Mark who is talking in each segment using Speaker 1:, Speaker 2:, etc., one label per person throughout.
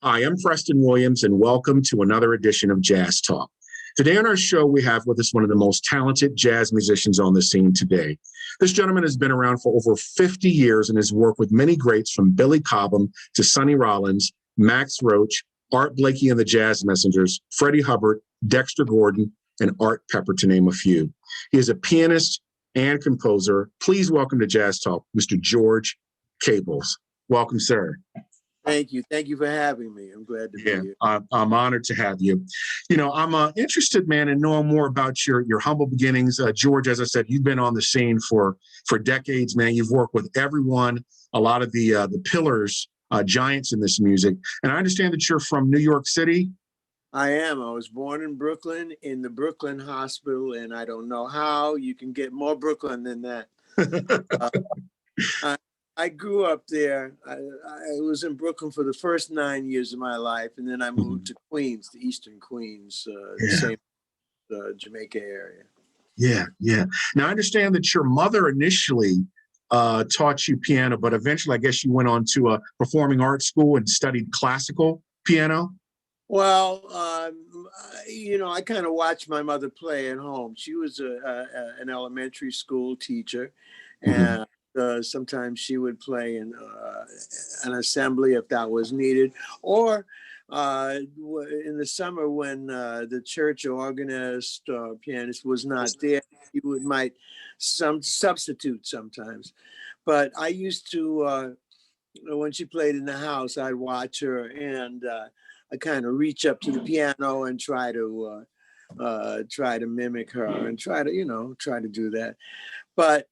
Speaker 1: Hi, I'm Preston Williams, and welcome to another edition of Jazz Talk. Today on our show, we have with us one of the most talented jazz musicians on the scene today. This gentleman has been around for over 50 years and has worked with many greats from Billy Cobham to Sonny Rollins, Max Roach, Art Blakey and the Jazz Messengers, Freddie Hubbard, Dexter Gordon, and Art Pepper, to name a few. He is a pianist and composer. Please welcome to Jazz Talk, Mr. George Cables. Welcome, sir.
Speaker 2: Thank you. Thank you for having me. I'm glad to be here.
Speaker 1: I'm honored to have you. You know, I'm interested, man, in knowing more about your humble beginnings. George, as I said, you've been on the scene for decades, man. You've worked with everyone, a lot of the pillars, giants in this music. And I understand that you're from New York City.
Speaker 2: I am. I was born in Brooklyn, in the Brooklyn Hospital, and I don't know how you can get more Brooklyn than that. I grew up there. I was in Brooklyn for the first 9 years of my life, and then I moved to Queens, to Eastern Queens, the same Jamaica area.
Speaker 1: Yeah. Now, I understand that your mother initially taught you piano, but eventually I guess you went on to a performing arts school and studied classical piano.
Speaker 2: Well, I kind of watched my mother play at home. She was an elementary school teacher, and sometimes she would play in an assembly if that was needed, or in the summer when the church organist or pianist was not there, you might substitute sometimes. But I used to, when she played in the house, I'd watch her, and I kind of reach up to the piano and try to mimic her and try to do that. But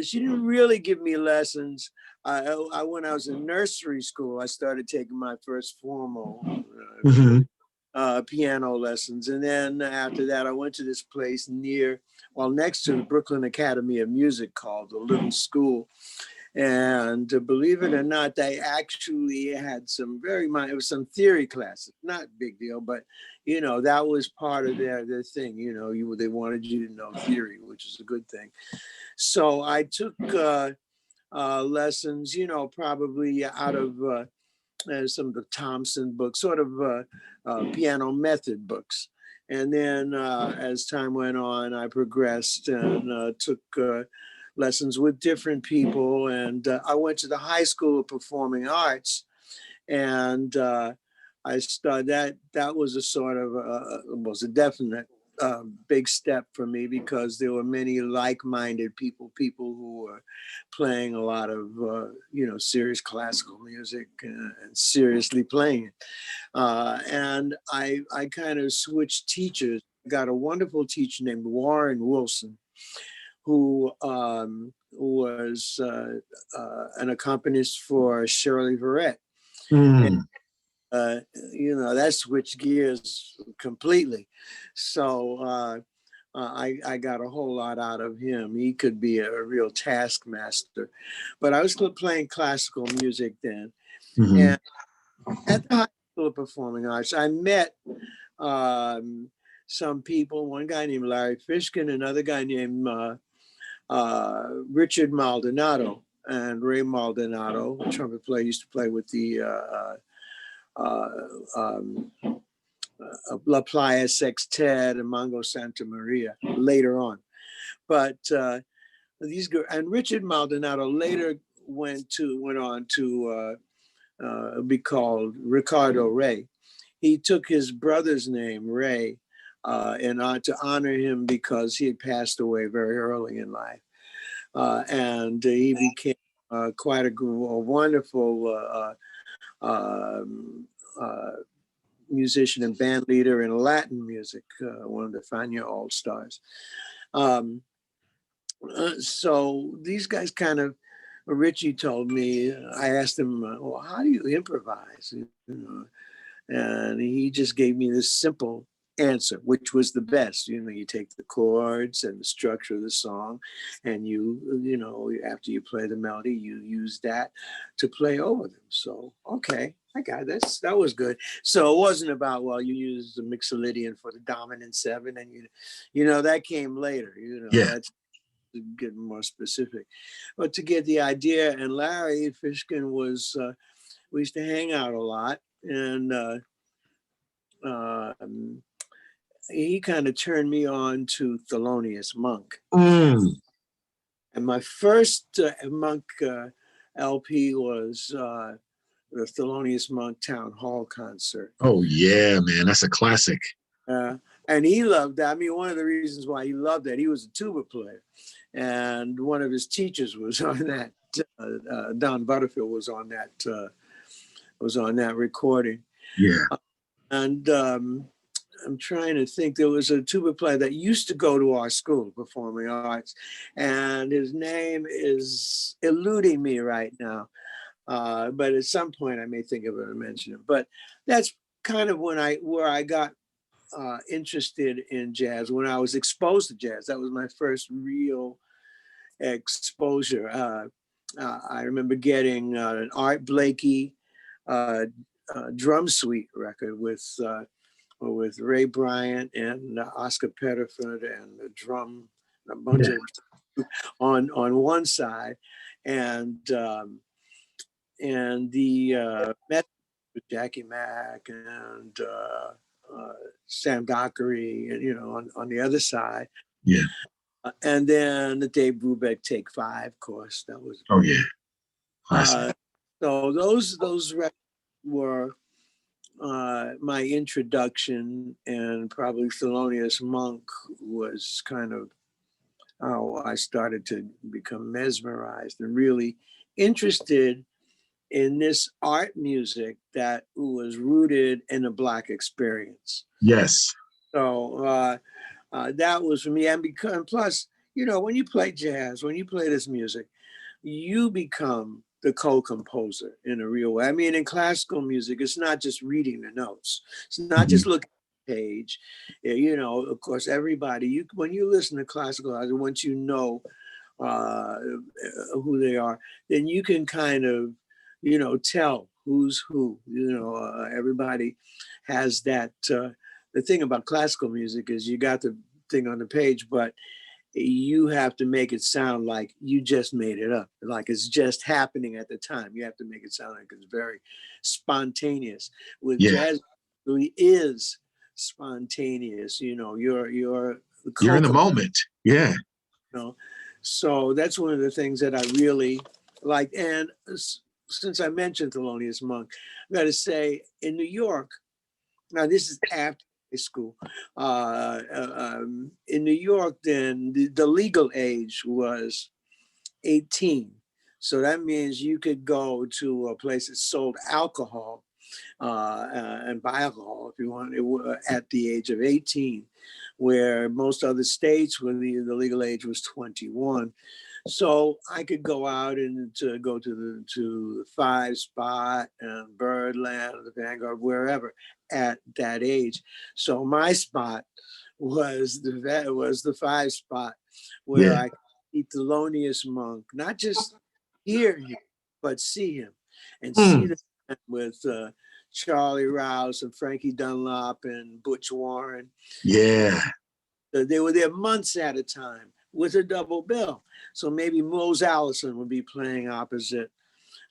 Speaker 2: she didn't really give me lessons. When I was in nursery school, I started taking my first formal piano lessons. And then after that, I went to this place next to the Brooklyn Academy of Music called the Little School. And believe it or not, they actually had some it was some theory classes, not big deal, but, that was part of their thing. They wanted you to know theory, which is a good thing. So I took lessons, probably out of some of the Thompson books, sort of piano method books. And then as time went on, I progressed and took lessons with different people. And I went to the High School of Performing Arts, and I started that was a sort of was a definite big step for me, because there were many like-minded people who were playing a lot of serious classical music and seriously playing it. And I kind of switched teachers. I got a wonderful teacher named Warren Wilson, who was an accompanist for Shirley Verrett. And, that switched gears completely. So I got a whole lot out of him. He could be a real taskmaster. But I was still playing classical music then. And at the High School of Performing Arts, I met some people, one guy named Larry Fishkin, another guy named Richard Maldonado. And Ray Maldonado, a trumpet player, used to play with the La Playa Sextet and Mongo Santa Maria later on. But these girls, and Richard Maldonado later went on to be called Ricardo Ray. He took his brother's name, Ray, and to honor him because he had passed away very early in life. And he became quite a wonderful musician and band leader in Latin music, one of the Fania All-Stars. So these guys Richie told me, I asked him, well, how do you improvise? And he just gave me this simple answer, which was the best. You take the chords and the structure of the song, and after you play the melody, you use that to play over them. So, okay, I got this. That was good. So it wasn't about, well, you use the Mixolydian for the dominant seven, and that came later. That's getting more specific. But to get the idea, and Larry Fishkin was, we used to hang out a lot. And he kind of turned me on to Thelonious Monk.
Speaker 1: Mm.
Speaker 2: And my first Monk LP was the Thelonious Monk Town Hall concert.
Speaker 1: Oh, yeah, man. That's a classic.
Speaker 2: And he loved that. I mean, one of the reasons why he loved that, he was a tuba player. And one of his teachers was on that. Don Butterfield was on that recording.
Speaker 1: Yeah.
Speaker 2: And I'm trying to think. There was a tuba player that used to go to our school, Performing Arts, and his name is eluding me right now. But at some point, I may think of it and mention it. But that's kind of where I got interested in jazz, when I was exposed to jazz. That was my first real exposure. I remember getting an Art Blakey drum suite record with Ray Bryant and Oscar Pettiford and the drum, a bunch of on one side, and the with Jackie Mack and Sam Dockery, and on the other side.
Speaker 1: Yeah.
Speaker 2: And then the Dave Brubeck Take 5, of course. That was.
Speaker 1: Oh yeah. Classic.
Speaker 2: So those records were my introduction, and probably Thelonious Monk was kind of how I started to become mesmerized and really interested in this art music that was rooted in a Black experience.
Speaker 1: Yes.
Speaker 2: So that was for me. And plus, when you play jazz, when you play this music, you become the co-composer in a real way. I mean, in classical music, it's not just reading the notes. It's not just looking at the page. Of course, everybody, when you listen to classical, once you know who they are, then you can kind of, tell who's who. Everybody has that. The thing about classical music is you got the thing on the page, but you have to make it sound like you just made it up, like it's just happening at the time. You have to make it sound like it's very spontaneous. With jazz, it really is spontaneous. You're
Speaker 1: in the moment. Yeah.
Speaker 2: So that's one of the things that I really like. And since I mentioned Thelonious Monk, I got to say, in New York, now this is after high school, in New York, then the legal age was 18. So that means you could go to a place that sold alcohol and buy alcohol if you want at the age of 18, where most other states where the legal age was 21. So I could go out and to go to the 5 Spot and Birdland, or the Vanguard, wherever at that age. So my spot was the 5 Spot, where I could meet Thelonious Monk, not just hear him, but see him, and see them with Charlie Rouse and Frankie Dunlop and Butch Warren.
Speaker 1: Yeah.
Speaker 2: They were there months at a time with a double bill. So maybe Mose Allison would be playing opposite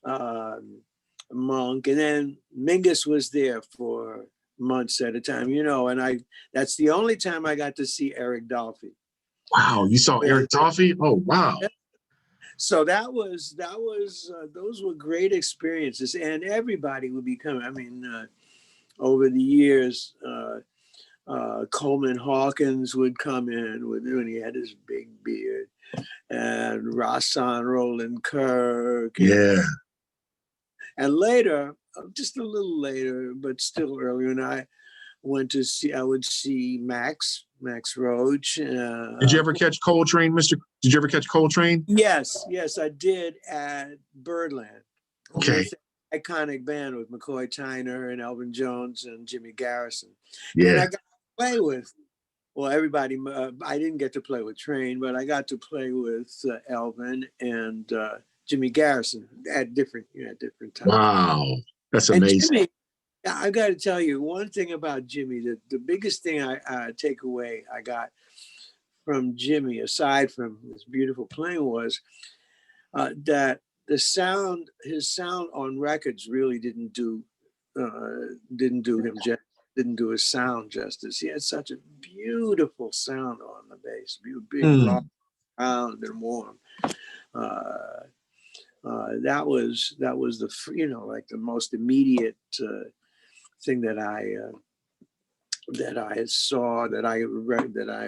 Speaker 2: Monk. And then Mingus was there for months at a time, and that's the only time I got to see Eric Dolphy.
Speaker 1: Wow. You saw Eric Dolphy? Oh, wow.
Speaker 2: So that was those were great experiences, and everybody would be coming. I mean, over the years, Coleman Hawkins would come in when he had his big beard, and Rahsaan Roland Kirk. And later, just a little later, but still earlier, and I would see Max Roach.
Speaker 1: Did you ever catch Coltrane, Did you ever catch Coltrane?
Speaker 2: Yes, I did at Birdland.
Speaker 1: Okay.
Speaker 2: With the iconic band with McCoy Tyner and Elvin Jones and Jimmy Garrison.
Speaker 1: Yeah.
Speaker 2: And I got to play with, everybody. I didn't get to play with Train, but I got to play with Elvin and Jimmy Garrison at different times.
Speaker 1: Wow, that's amazing.
Speaker 2: And Jimmy, I got to tell you one thing about Jimmy. The biggest thing I take away I got from Jimmy, aside from his beautiful playing, was that his sound on records really didn't do didn't do him justice, didn't do his sound justice. He had such a beautiful sound on the bass, big, rock, round, and warm. That was the like the most immediate thing that I saw, that I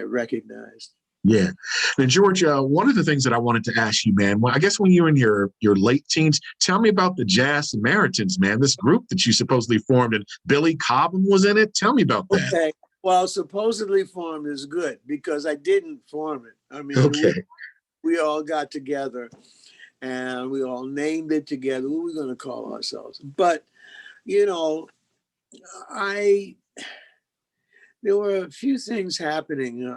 Speaker 2: recognized.
Speaker 1: Yeah. Now, George, one of the things that I wanted to ask you, man, well, I guess when you were in your late teens, tell me about the Jazz Samaritans, man, this group that you supposedly formed, and Billy Cobham was in it. Tell me about that.
Speaker 2: Okay. Well, supposedly formed is good, because I didn't form it. I mean,
Speaker 1: okay.
Speaker 2: we all got together and we all named it together. What are we going to call ourselves? But, there were a few things happening.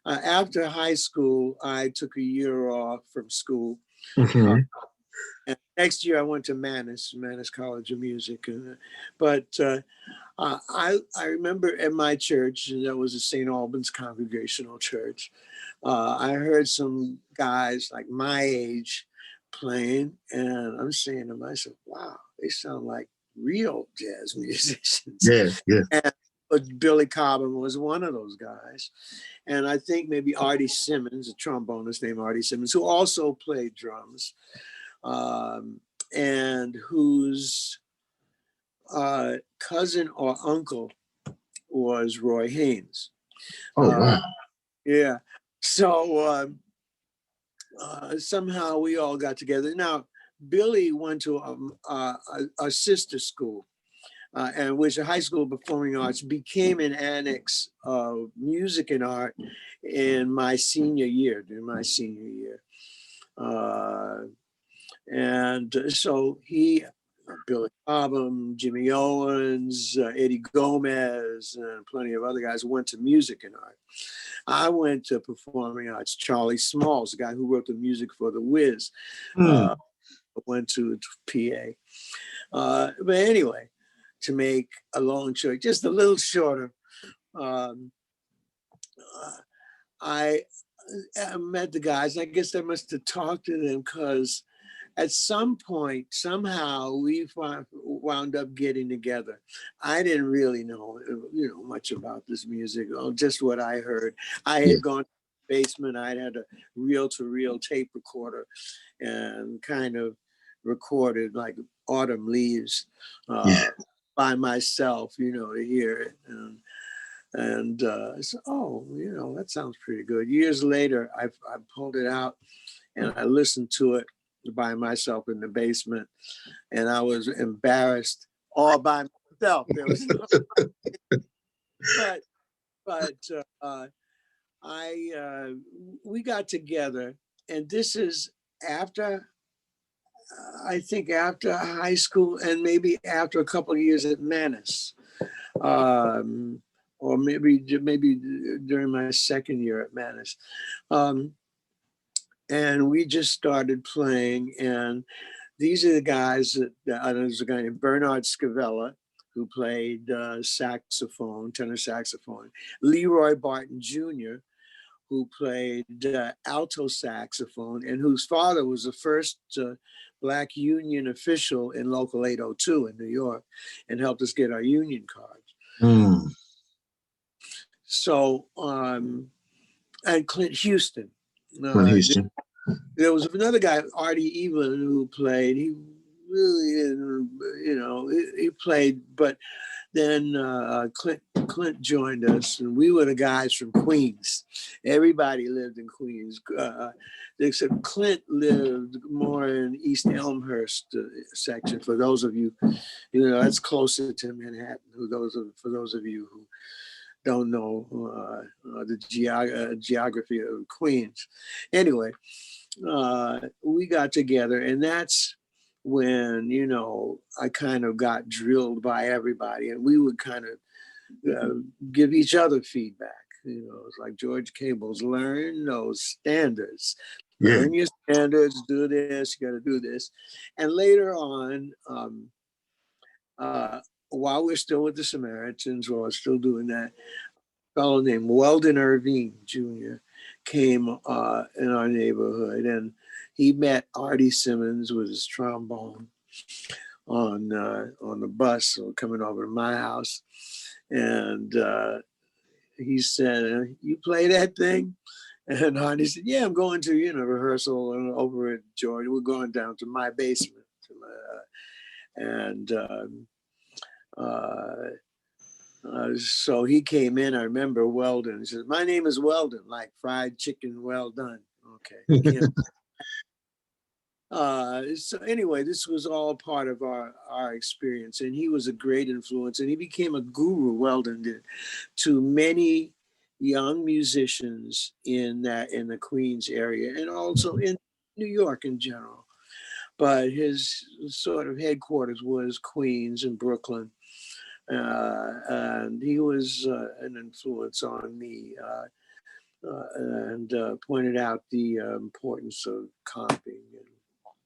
Speaker 2: After high school, I took a year off from school.
Speaker 1: Mm-hmm.
Speaker 2: And next year I went to Mannes College of Music. But I remember at my church, and that was a St. Albans Congregational Church, I heard some guys like my age playing, and I'm saying to myself, wow, they sound like real jazz musicians.
Speaker 1: Yeah, yeah.
Speaker 2: And Billy Cobham was one of those guys. And I think maybe Artie Simmons, a trombonist named Artie Simmons, who also played drums, and whose cousin or uncle was Roy Haynes.
Speaker 1: Oh, wow.
Speaker 2: Yeah. So somehow we all got together. Now, Billy went to a sister school, and which high school performing arts became an annex of music and art during my senior year. And so Billy Cobham, Jimmy Owens, Eddie Gomez, and plenty of other guys went to music and art. I went to performing arts. Charlie Smalls, the guy who wrote the music for The Wiz, went to PA. But anyway, to make a long story just a little shorter, I met the guys. I guess I must have talked to them, because at some point, somehow, we wound up getting together. I didn't really know, much about this music, just what I heard. I had gone to the basement. I had a reel-to-reel tape recorder and kind of recorded like Autumn Leaves by myself, to hear it. And I said, oh, that sounds pretty good. Years later, I pulled it out and I listened to it by myself in the basement, and I was embarrassed all by myself. There was we got together, and this is after, I think after high school, and maybe after a couple of years at Mannes, or maybe during my second year at Mannes. And we just started playing, and these are the guys there's a guy named Bernard Scavella, who played saxophone, tenor saxophone, Leroy Barton Jr., who played alto saxophone, and whose father was the first Black union official in Local 802 in New York, and helped us get our union cards. So, and Clint Houston. There was another guy, Artie Evelyn, who played. He really didn't, he played, but then Clint joined us, and we were the guys from Queens. Everybody lived in Queens, except Clint lived more in East Elmhurst section. For those of you, that's closer to Manhattan. For those of you who don't know the geography of Queens. Anyway, we got together, and that's when, I kind of got drilled by everybody, and we would kind of give each other feedback. It's like George Cable's, learn those standards. Learn your standards, do this, you got to do this. And later on, while we're still with the Samaritans, while we're still doing that, a fellow named Weldon Irvine Jr. came in our neighborhood, and he met Artie Simmons with his trombone. on the bus or coming over to my house, and he said, "You play that thing?" And Honey said, "Yeah, I'm going to rehearsal over at Georgia. We're going down to my basement." And so he came in. I remember Weldon. He says, "My name is Weldon, like fried chicken, well done." Okay. So anyway, this was all part of our experience, and he was a great influence, and he became a guru. Weldon did, to many young musicians in the Queens area, and also in New York in general. But his sort of headquarters was Queens and Brooklyn, and he was an influence on me, and pointed out the importance of comping and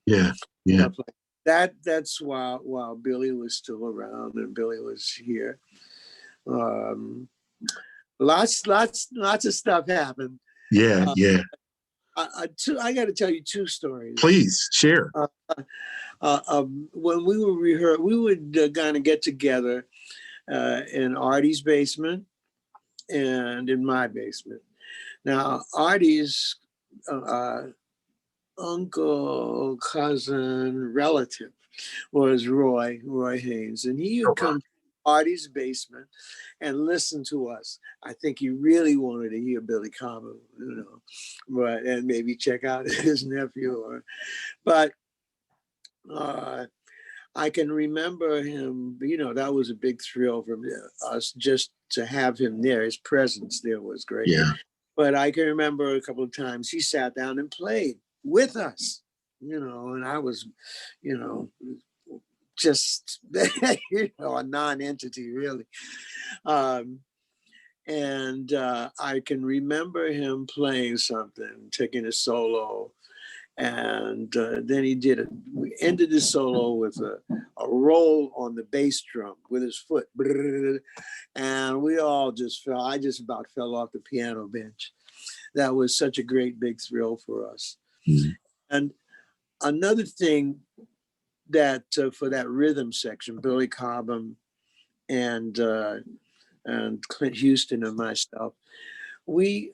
Speaker 1: Yeah, yeah,
Speaker 2: stuff like that. That's while Billy was still around and Billy was here. Lots of stuff happened.
Speaker 1: yeah, yeah.
Speaker 2: I got to tell you two stories.
Speaker 1: Please share.
Speaker 2: When we would we would kind of get together in Artie's basement and in my basement. Now, Artie's uncle, cousin, relative was Roy Haynes, and he would come to Artie's basement and listen to us. I think he really wanted to hear Billy Cobham, but and maybe check out his nephew. But I can remember him. That was a big thrill for us just to have him there. His presence there was great.
Speaker 1: Yeah.
Speaker 2: But I can remember a couple of times he sat down and played with us, and I was, just, a non-entity really. And I can remember him playing something, taking a solo. And then we ended the solo with a roll on the bass drum with his foot. And we all I just about fell off the piano bench. That was such a great big thrill for us. Mm-hmm. And another thing that for that rhythm section, Billy Cobham and Clint Houston and myself, we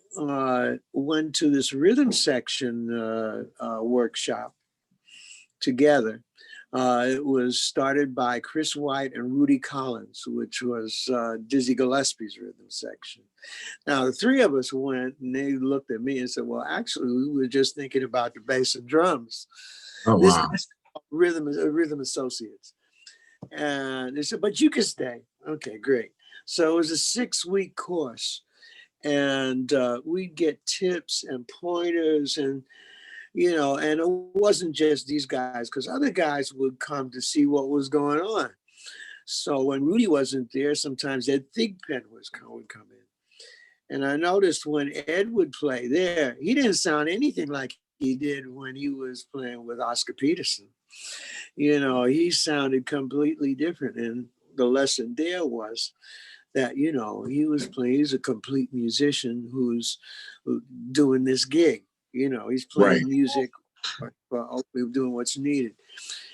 Speaker 2: went to this rhythm section workshop together. It was started by Chris White and Rudy Collins, which was Dizzy Gillespie's rhythm section. Now, the three of us went and they looked at me and said, "Well, actually, we were just thinking about the bass and drums."
Speaker 1: Oh, wow.
Speaker 2: This rhythm associates. And they said, "But you can stay." Okay, great. So it was a 6-week course. And we'd get tips and pointers and it wasn't just these guys, because other guys would come to see what was going on. So when Rudy wasn't there, sometimes Ed Thigpen would come in. And I noticed when Ed would play there, he didn't sound anything like he did when he was playing with Oscar Peterson. He sounded completely different. And the lesson there was that, he's a complete musician who's doing this gig. He's playing music, hopefully doing what's needed.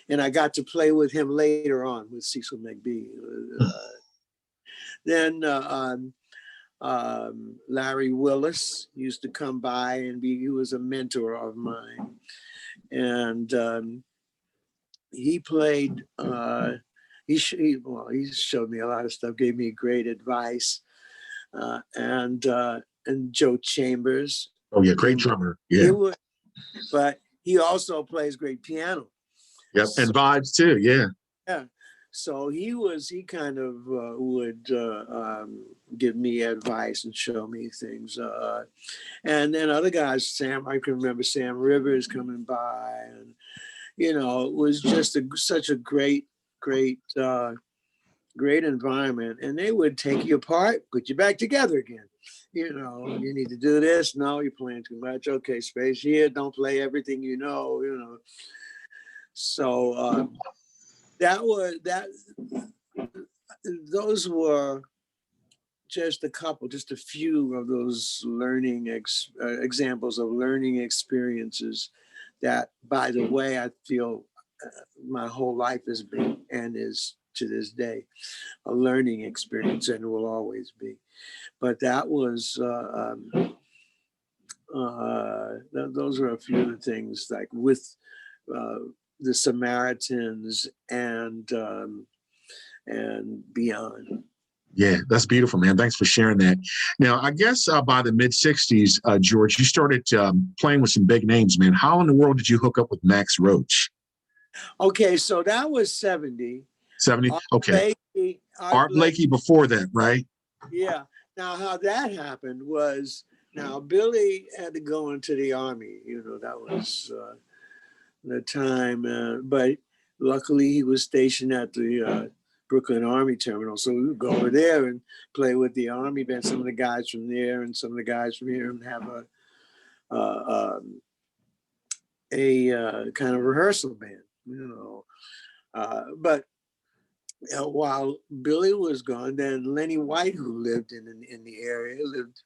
Speaker 2: And I got to play with him later on with Cecil McBee. Then Larry Willis used to come by and he was a mentor of mine. And he played, he showed me a lot of stuff, gave me great advice. And Joe Chambers.
Speaker 1: Oh yeah, great drummer. Yeah.
Speaker 2: But he also plays great piano.
Speaker 1: Yep, and vibes too. Yeah.
Speaker 2: Yeah. So he kind of would give me advice and show me things. And then other guys, I can remember Sam Rivers coming by, and it was just such a great environment. And they would take you apart, put you back together again. You need to do this. No, you're playing too much. Okay, space here. Don't play everything So those were just a few of those learning examples of learning experiences that, by the way, I feel my whole life has been and is to this day a learning experience and will always be. But that was those are a few of the things, like with the Samaritans and beyond.
Speaker 1: Yeah, that's beautiful, man. Thanks for sharing that. Now, I guess by the mid 60s, George, you started playing with some big names, man. How in the world did you hook up with Max Roach?
Speaker 2: Okay, so that was 70.
Speaker 1: 70? Okay. Art
Speaker 2: Blakey,
Speaker 1: Blakey before that, right?
Speaker 2: yeah. Now, how that happened was, now Billy had to go into the Army. You know, that was the time. But luckily, he was stationed at the Brooklyn Army Terminal. So we would go over there and play with the Army band, some of the guys from there and some of the guys from here, and have a kind of rehearsal band, you know. But while Billy was gone, then Lenny White, who lived in the area, lived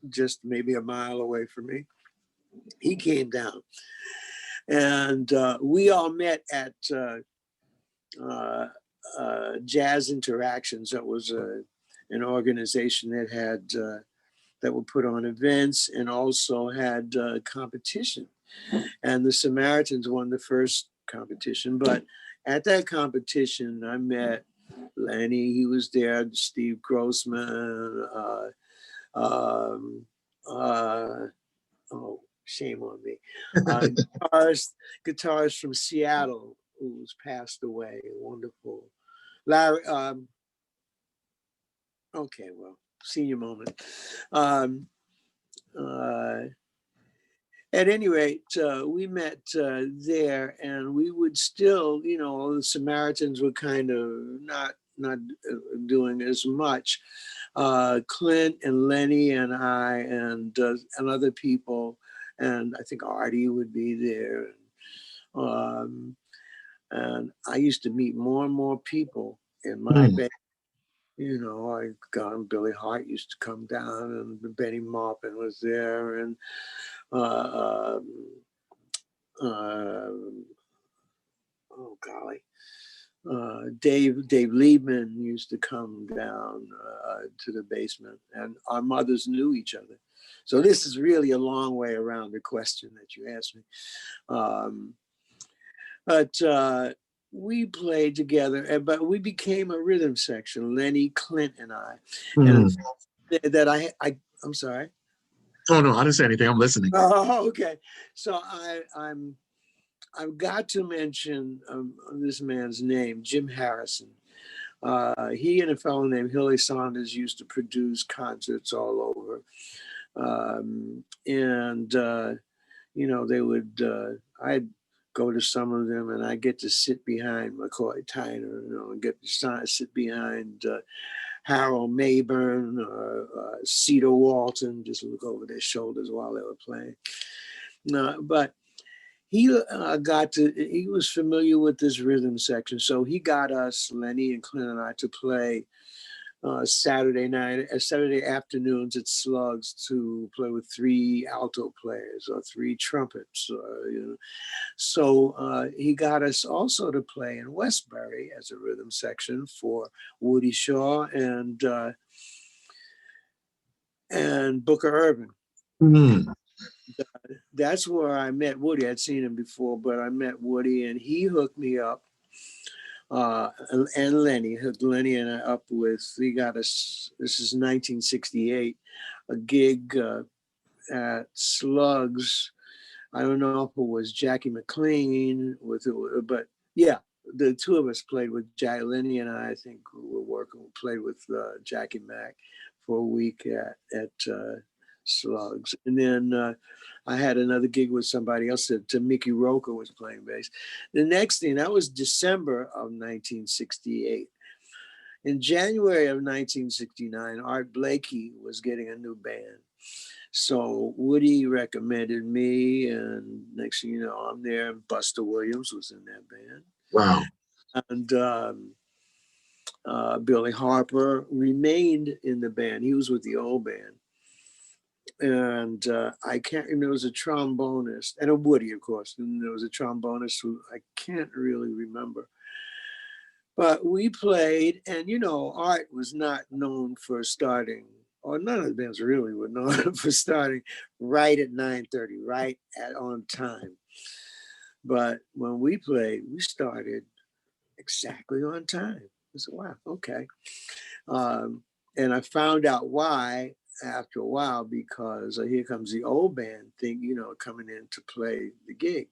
Speaker 2: just maybe a mile away from me. He came down, and we all met at Jazz Interactions. That was an organization that had that would put on events and also had competition. And the Samaritans won the first competition. But at that competition, I met Lenny. He was there. Steve Grossman. Oh, shame on me. Guitarist from Seattle who's passed away. Wonderful. Larry. Okay, well, senior moment. At any rate, we met there, and we would still, you know, the Samaritans were kind of not doing as much. Clint and Lenny and I and other people, and I think Artie would be there. And I used to meet more and more people in my band. You know, Billy Hart used to come down, and Benny Maupin was there, and oh golly, Dave Liebman used to come down to the basement, and our mothers knew each other. So this is really a long way around the question that you asked me. But we played together, but we became a rhythm section, Lenny, Clint, and I. And that I'm sorry.
Speaker 1: Oh no, I didn't say anything. I'm listening.
Speaker 2: Oh, okay. So I've got to mention this man's name, Jim Harrison. He and a fellow named Hilly Saunders used to produce concerts all over. You know, they would, I'd go to some of them, and I get to sit behind McCoy Tyner, you know, and get to sit behind Harold Mayburn or Cedar Walton, just look over their shoulders while they were playing. But he he was familiar with this rhythm section, so he got us, Lenny and Clint and I, to play Saturday afternoons at Slugs, to play with 3 alto players or 3 trumpets. You know. So he got us also to play in Westbury as a rhythm section for Woody Shaw and Booker Urban. That's where I met Woody. I'd seen him before, but I met Woody, and he hooked me up. And Lenny hooked Lenny and I up with, he got us, this is 1968, a gig at Slugs. I don't know if it was Jackie McLean but yeah, the 2 of us played with Lenny and I think we played with Jackie Mack for a week at Slugs. And then I had another gig with somebody else that Mickey Roker was playing bass. The next thing, that was December of 1968. In January of 1969, Art Blakey was getting a new band. So Woody recommended me, and next thing you know, I'm there. Buster Williams was in that band.
Speaker 1: Wow.
Speaker 2: And Billy Harper remained in the band. He was with the old band. and I can't, and there was a trombonist and a Woody, of course, and there was a trombonist who I can't really remember. But we played, and Art was not known for starting, or none of the bands really were known for starting right at 9:30, right at on time. But when we played, we started exactly on time. I said, wow, okay. And I found out why after a while, because here comes the old band thing, coming in to play the gig.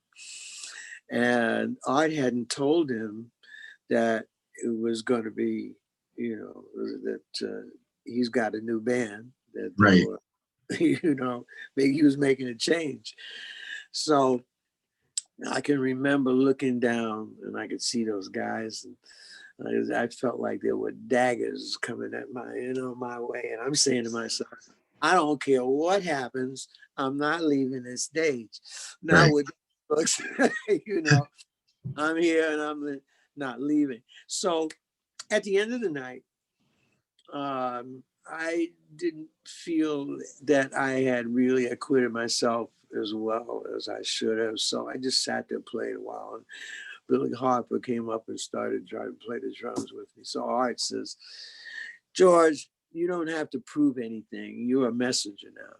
Speaker 2: And Art hadn't told him that it was going to be, that he's got a new band, that they
Speaker 1: Right.
Speaker 2: were, maybe he was making a change. So I can remember looking down and I could see those guys, and I felt like there were daggers coming at my way. And I'm saying to myself, I don't care what happens, I'm not leaving this stage. Now
Speaker 1: Right.
Speaker 2: with looks, I'm here and I'm not leaving. So at the end of the night, I didn't feel that I had really acquitted myself as well as I should have. So I just sat there, played a while, and Billy Harper came up and started trying to play the drums with me. So Art says, George, you don't have to prove anything. You're a messenger now.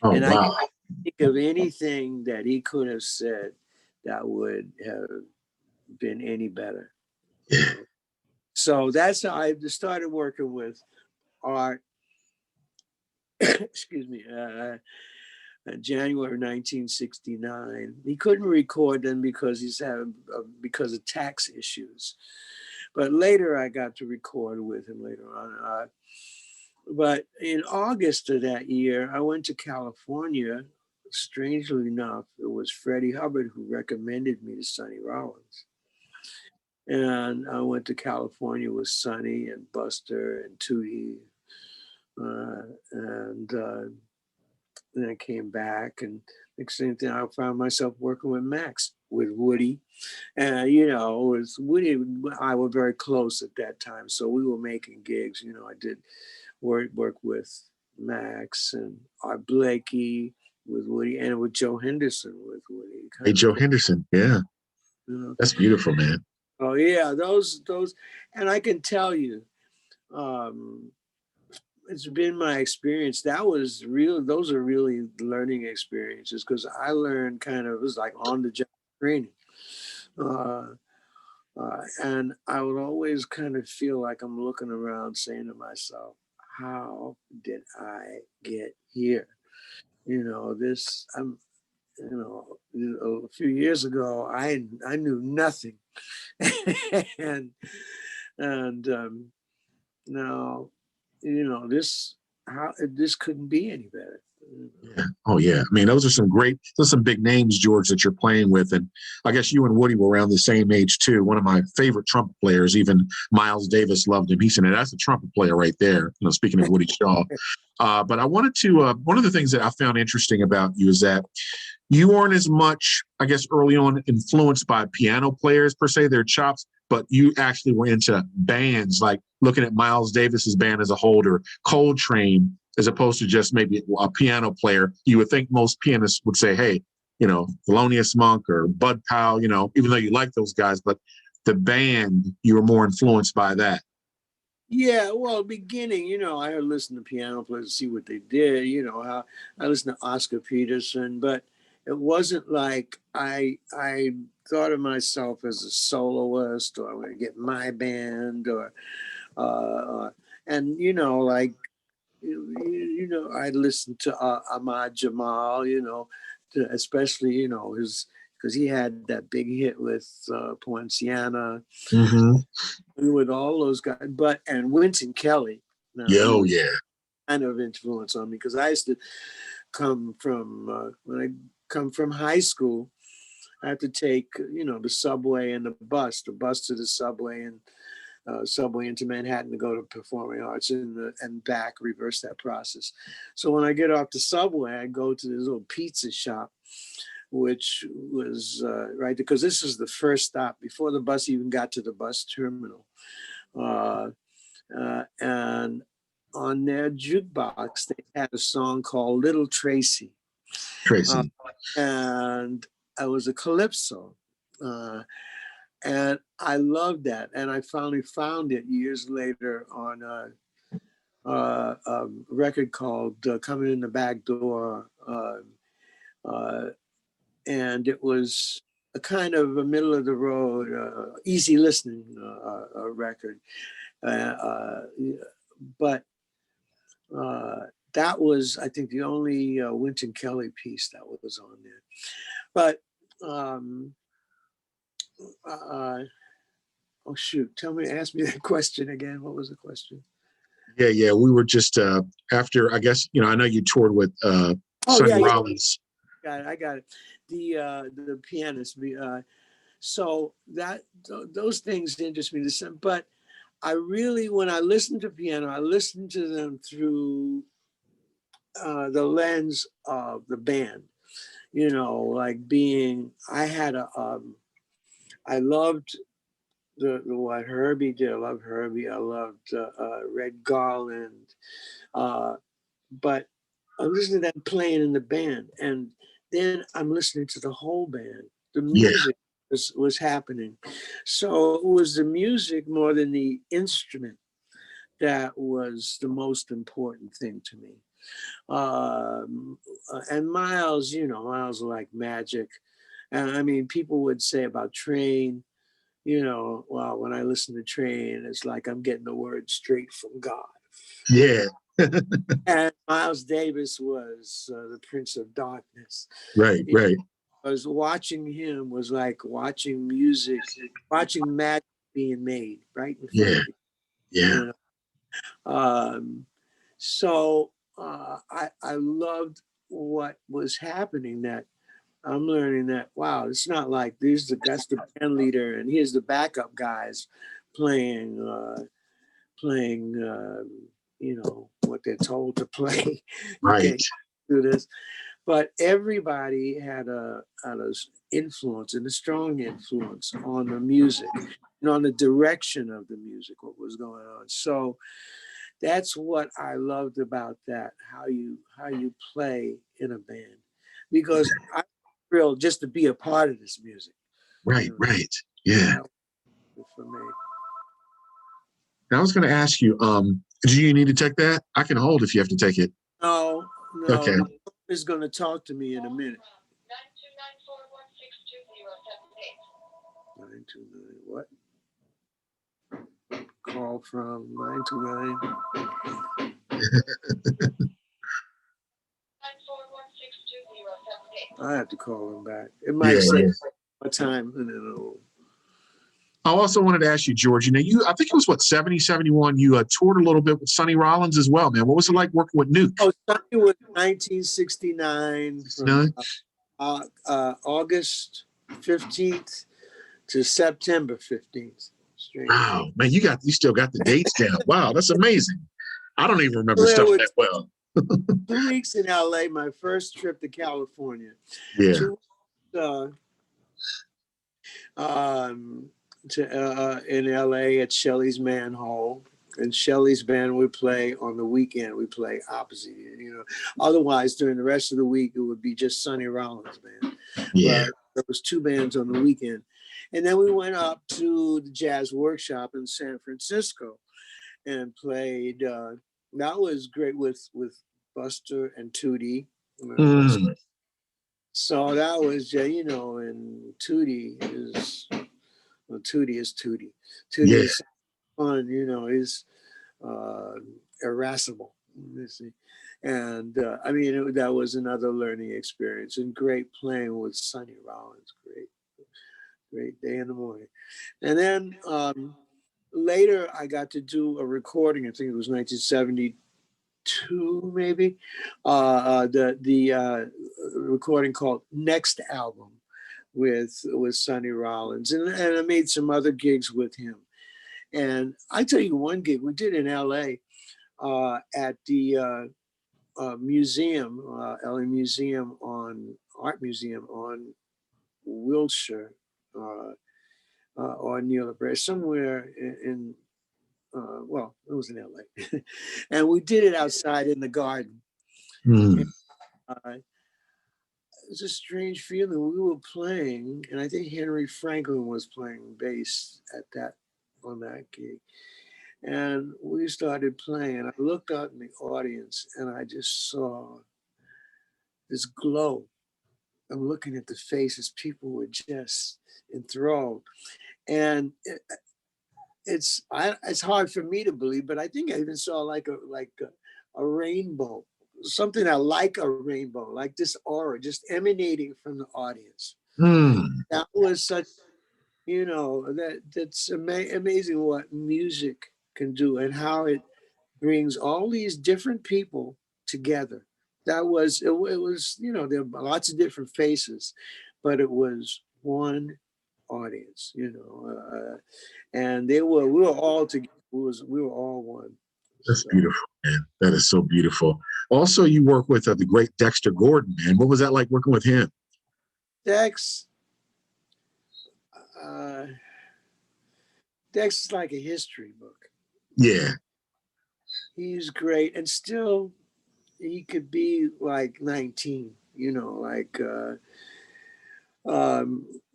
Speaker 1: Oh,
Speaker 2: And I
Speaker 1: wow.
Speaker 2: can't think of anything that he could have said that would have been any better.
Speaker 1: Yeah.
Speaker 2: So that's how I started working with Art. Excuse me. January 1969. He couldn't record then because because of tax issues. But later I got to record with him later on. But in August of that year, I went to California. Strangely enough, it was Freddie Hubbard who recommended me to Sonny Rollins. And I went to California with Sonny and Buster and Tootie. And then I came back, and next thing I found myself working with Max, with Woody. And, with Woody and I were very close at that time. So we were making gigs. I did work with Max and Art Blakey with Woody, and with Joe Henderson with Woody.
Speaker 1: Hey, Joe Henderson. Yeah.
Speaker 2: You know.
Speaker 1: That's beautiful, man.
Speaker 2: Oh yeah, those, and I can tell you, it's been my experience. Those are really learning experiences, because I learned kind of, it was like on the job training. And I would always kind of feel like I'm looking around saying to myself, how did I get here? A few years ago, I knew nothing. and now, this couldn't be any better.
Speaker 1: Yeah. Oh, yeah. I mean, those are some big names, George, that you're playing with. And I guess you and Woody were around the same age, too. One of my favorite trumpet players, even Miles Davis, loved him. He said, that's a trumpet player right there. Speaking of Woody Shaw. But I wanted to, one of the things that I found interesting about you is that you weren't as much, I guess, early on influenced by piano players, per se, their chops, but you actually were into bands, like looking at Miles Davis's band as a whole, or Coltrane, as opposed to just maybe a piano player. You would think most pianists would say, hey, Thelonious Monk or Bud Powell, even though you like those guys, but the band, you were more influenced by that.
Speaker 2: Yeah, well, beginning, I had listened to piano players to see what they did, how I listened to Oscar Peterson, but it wasn't like I thought of myself as a soloist, or I'm going to get my band, or and I listened to Ahmad Jamal, especially his, because he had that big hit with Poinciana, with all those guys, and Wynton Kelly. Now, he was kind of influence on me, because I used to come from when I come from high school, I had to take the subway and the bus to the subway, and subway into Manhattan to go to performing arts, and back, reverse that process. So when I get off the subway, I go to this little pizza shop, which was right, because this is the first stop before the bus even got to the bus terminal. And on their jukebox, they had a song called Little Tracy.
Speaker 1: Tracy.
Speaker 2: And it was a calypso. And I loved that. And I finally found it years later on a record called Coming in the Back Door. And it was a kind of a middle of the road, easy listening record. But that was, I think, the only Wynton Kelly piece that was on there. But oh shoot! Ask me that question again. What was the question?
Speaker 1: Yeah. We were just after, I guess, I know you toured with Sonny Rollins.
Speaker 2: I got it. The pianist. So those things interest me. But I really, when I listen to piano, I listen to them through the lens of the band. Like I loved what Herbie did. I loved Herbie. I loved Red Garland. But I'm listening to them playing in the band, and then I'm listening to the whole band. The music was happening. So it was the music more than the instrument that was the most important thing to me. And Miles, Miles like magic. And I mean, people would say about Train, well, when I listen to Train, it's like I'm getting the word straight from God.
Speaker 1: Yeah.
Speaker 2: And Miles Davis was the Prince of Darkness.
Speaker 1: Right.
Speaker 2: I was watching him was like watching music, watching magic being made right in front of you. So I loved what was happening. That I'm learning that, wow, it's not like that's the band leader and here's the backup guys playing what they're told to play.
Speaker 1: Right.
Speaker 2: Do this. But everybody had an influence, and a strong influence on the music and on the direction of the music, what was going on. So that's what I loved about that, how you play in a band, because I'm thrilled just to be a part of this music.
Speaker 1: Right. Yeah.
Speaker 2: For me.
Speaker 1: Now, I was going to ask you, do you need to take that? I can hold if you have to take it.
Speaker 2: No.
Speaker 1: Okay.
Speaker 2: Is going to talk to me in a minute. 929 what? Call from 929. I have to call him back. It might say what time.
Speaker 1: I also wanted to ask you, George, I think it was 70, 71, you toured a little bit with Sonny Rollins as well, man. What was it like working with Nuke?
Speaker 2: Oh, Sonny was 1969 from August 15th to September 15th. Strange.
Speaker 1: Wow, man, you still got the dates down. Wow, that's amazing. I don't even remember stuff that well.
Speaker 2: 2 weeks in LA, my first trip to California.
Speaker 1: Yeah.
Speaker 2: 2 in LA at Shelley's Manhole. And Shelley's band would play on the weekend. We play opposite, Otherwise, during the rest of the week, it would be just Sonny Rollins' band.
Speaker 1: Yeah.
Speaker 2: But there was 2 bands on the weekend. And then we went up to the Jazz Workshop in San Francisco and played. That was great with Buster and Tootie. So that was, and Tootie is Tootie. Tootie is fun, he's irascible. And that was another learning experience, and great playing with Sonny Rollins. Great day in the morning. And then later I got to do a recording. I think it was 1972, maybe. The recording called Next Album with Sonny Rollins, and I made some other gigs with him. And I tell you one gig we did in LA at the museum, LA Museum Art Museum on Wilshire or Neil Bray, somewhere in well, it was in LA. And we did it outside in the garden.
Speaker 1: Mm.
Speaker 2: And, it was a strange feeling. We were playing, and I think Henry Franklin was playing bass on that gig. And we started playing, and I looked out in the audience and I just saw this glow. I'm looking at the faces, people were just enthralled. And it's hard for me to believe, but I think I even saw like a rainbow, something like a rainbow, like this aura just emanating from the audience.
Speaker 1: Mm.
Speaker 2: That was such, that's amazing what music can do and how it brings all these different people together. That was it was, there were lots of different faces, but it was one audience, and we were all together. We were all one.
Speaker 1: That's
Speaker 2: So
Speaker 1: beautiful, man. That is so beautiful. Also, you work with the great Dexter Gordon, man. What was that like working with him?
Speaker 2: Dex, uh, Dex is like a history book.
Speaker 1: Yeah.
Speaker 2: He's great, and still he could be like 19.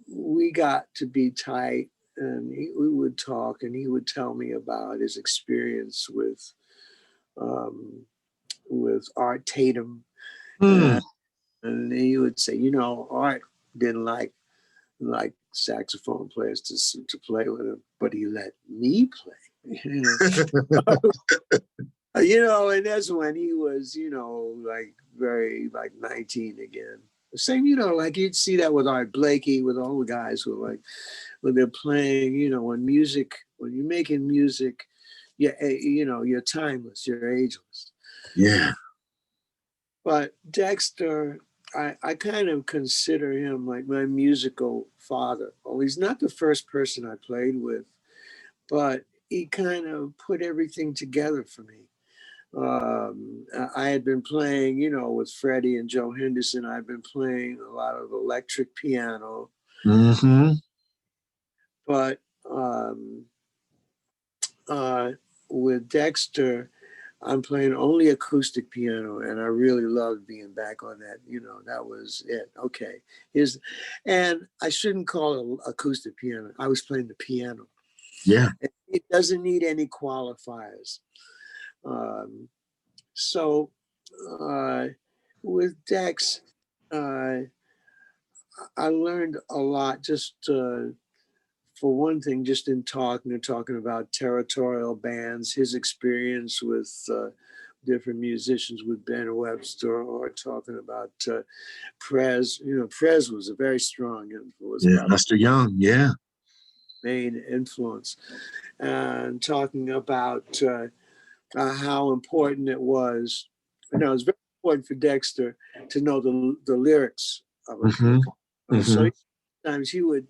Speaker 2: We got to be tight, and we would talk, and he would tell me about his experience with Art Tatum,
Speaker 1: Mm.
Speaker 2: and he would say, Art didn't like saxophone players to play with him, but he let me play. And that's when he was, like very like 19 again. The same, like you'd see that with Art Blakey, with all the guys who are like, when they're playing, when you're making music, you're timeless, you're ageless.
Speaker 1: Yeah.
Speaker 2: But Dexter, I kind of consider him like my musical father. Well, he's not the first person I played with, but he kind of put everything together for me. I had been playing, with Freddie and Joe Henderson. I've been playing a lot of electric piano,
Speaker 1: Mm-hmm.
Speaker 2: but with Dexter, I'm playing only acoustic piano, and I really loved being back on that. That was it. Okay, and I shouldn't call it acoustic piano. I was playing the piano.
Speaker 1: Yeah.
Speaker 2: It doesn't need any qualifiers. So with Dex, I learned a lot. Just for one thing, just in talking about territorial bands, his experience with different musicians with Ben Webster, or talking about Prez. Prez was a very strong influence.
Speaker 1: Yeah. Lester Young. Yeah.
Speaker 2: Main influence, and talking about how important it was. It's very important for Dexter to know the lyrics of a
Speaker 1: Mm-hmm.
Speaker 2: piece.
Speaker 1: Mm-hmm.
Speaker 2: So sometimes he would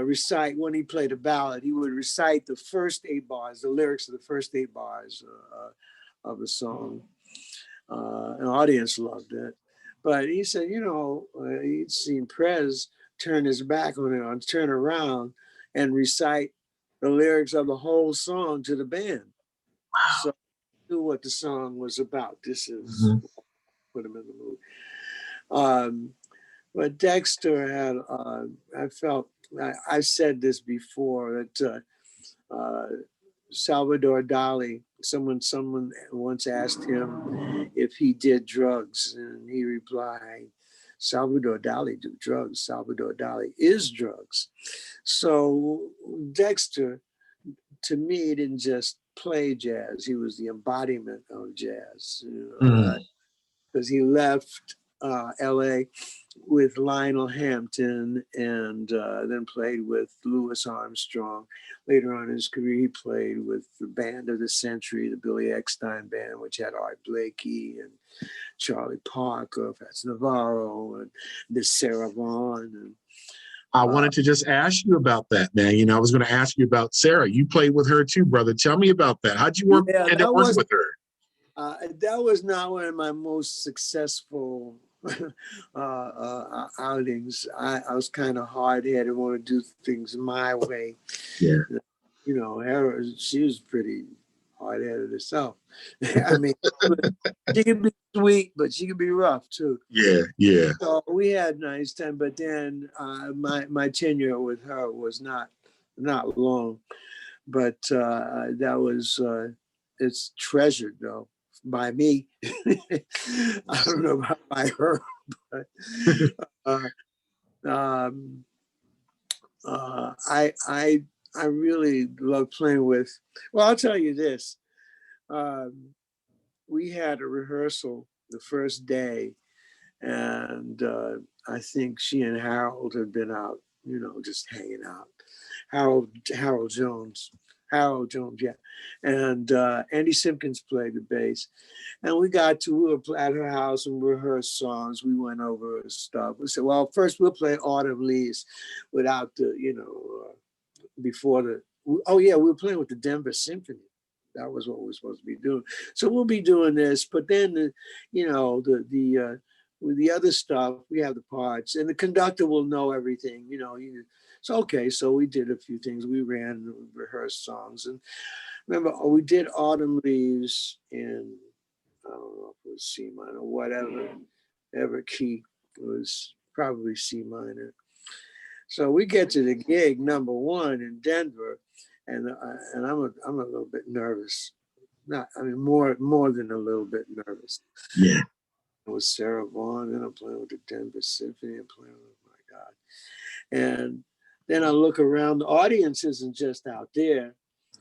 Speaker 2: recite, when he played a ballad, he would recite the first 8 bars, the lyrics of the first 8 bars of the song. And the audience loved it. But he said, he'd seen Prez turn his back on it, turn around and recite the lyrics of the whole song to the band.
Speaker 1: Wow.
Speaker 2: So I knew what the song was about. This is
Speaker 1: Mm-hmm.
Speaker 2: put him in the mood. But Dexter had, I felt, I've said this before, that Salvador Dali, someone once asked him if he did drugs, and he replied, Salvador Dali do drugs. Salvador Dali is drugs. So Dexter, to me, didn't just play jazz. He was the embodiment of jazz. Because he left LA with Lionel Hampton, and then played with Louis Armstrong. Later on in his career, he played with the band of the century, the Billy Eckstine Band, which had Art Blakey and Charlie Parker, Fats Navarro, and this Sarah Vaughan. And
Speaker 1: I wanted to just ask you about that, man. I was going to ask you about Sarah. You played with her too, brother. Tell me about that. How'd you end up working with her?
Speaker 2: That was not one of my most successful outings. I was kind of hard-headed, want to do things my way.
Speaker 1: Yeah.
Speaker 2: you know, she was pretty hard-headed herself. I mean, she can be sweet, but she can be rough too.
Speaker 1: Yeah, yeah.
Speaker 2: So we had nice time, but then my tenure with her was not long, but that was it's treasured though by me. I don't know about by her, but uh, um, I really love playing with. Well, I'll tell you this. We had a rehearsal the first day, and I think she and Harold had been out, you know, just hanging out. Harold Jones, yeah, and Andy Simpkins played the bass, and we were at her house and rehearsed songs. We went over stuff. We said, well, first we'll play Autumn Leaves, without the, you know, before the. Oh yeah, we were playing with the Denver Symphony. That was what we were supposed to be doing. So we'll be doing this, but then you know, with the other stuff, we have the parts, and the conductor will know everything. You know, so okay. So we did a few things. We ran and rehearsed songs, and remember, we did Autumn Leaves in, I don't know if it was C minor, whatever key. It was probably C minor. So we get to the gig number one in Denver, and I'm a little bit nervous. Not, I mean, more than a little bit nervous.
Speaker 1: Yeah.
Speaker 2: It was Sarah Vaughan, and I'm playing with the Denver Symphony, and playing with, my God. And then I look around, the audience isn't just out there.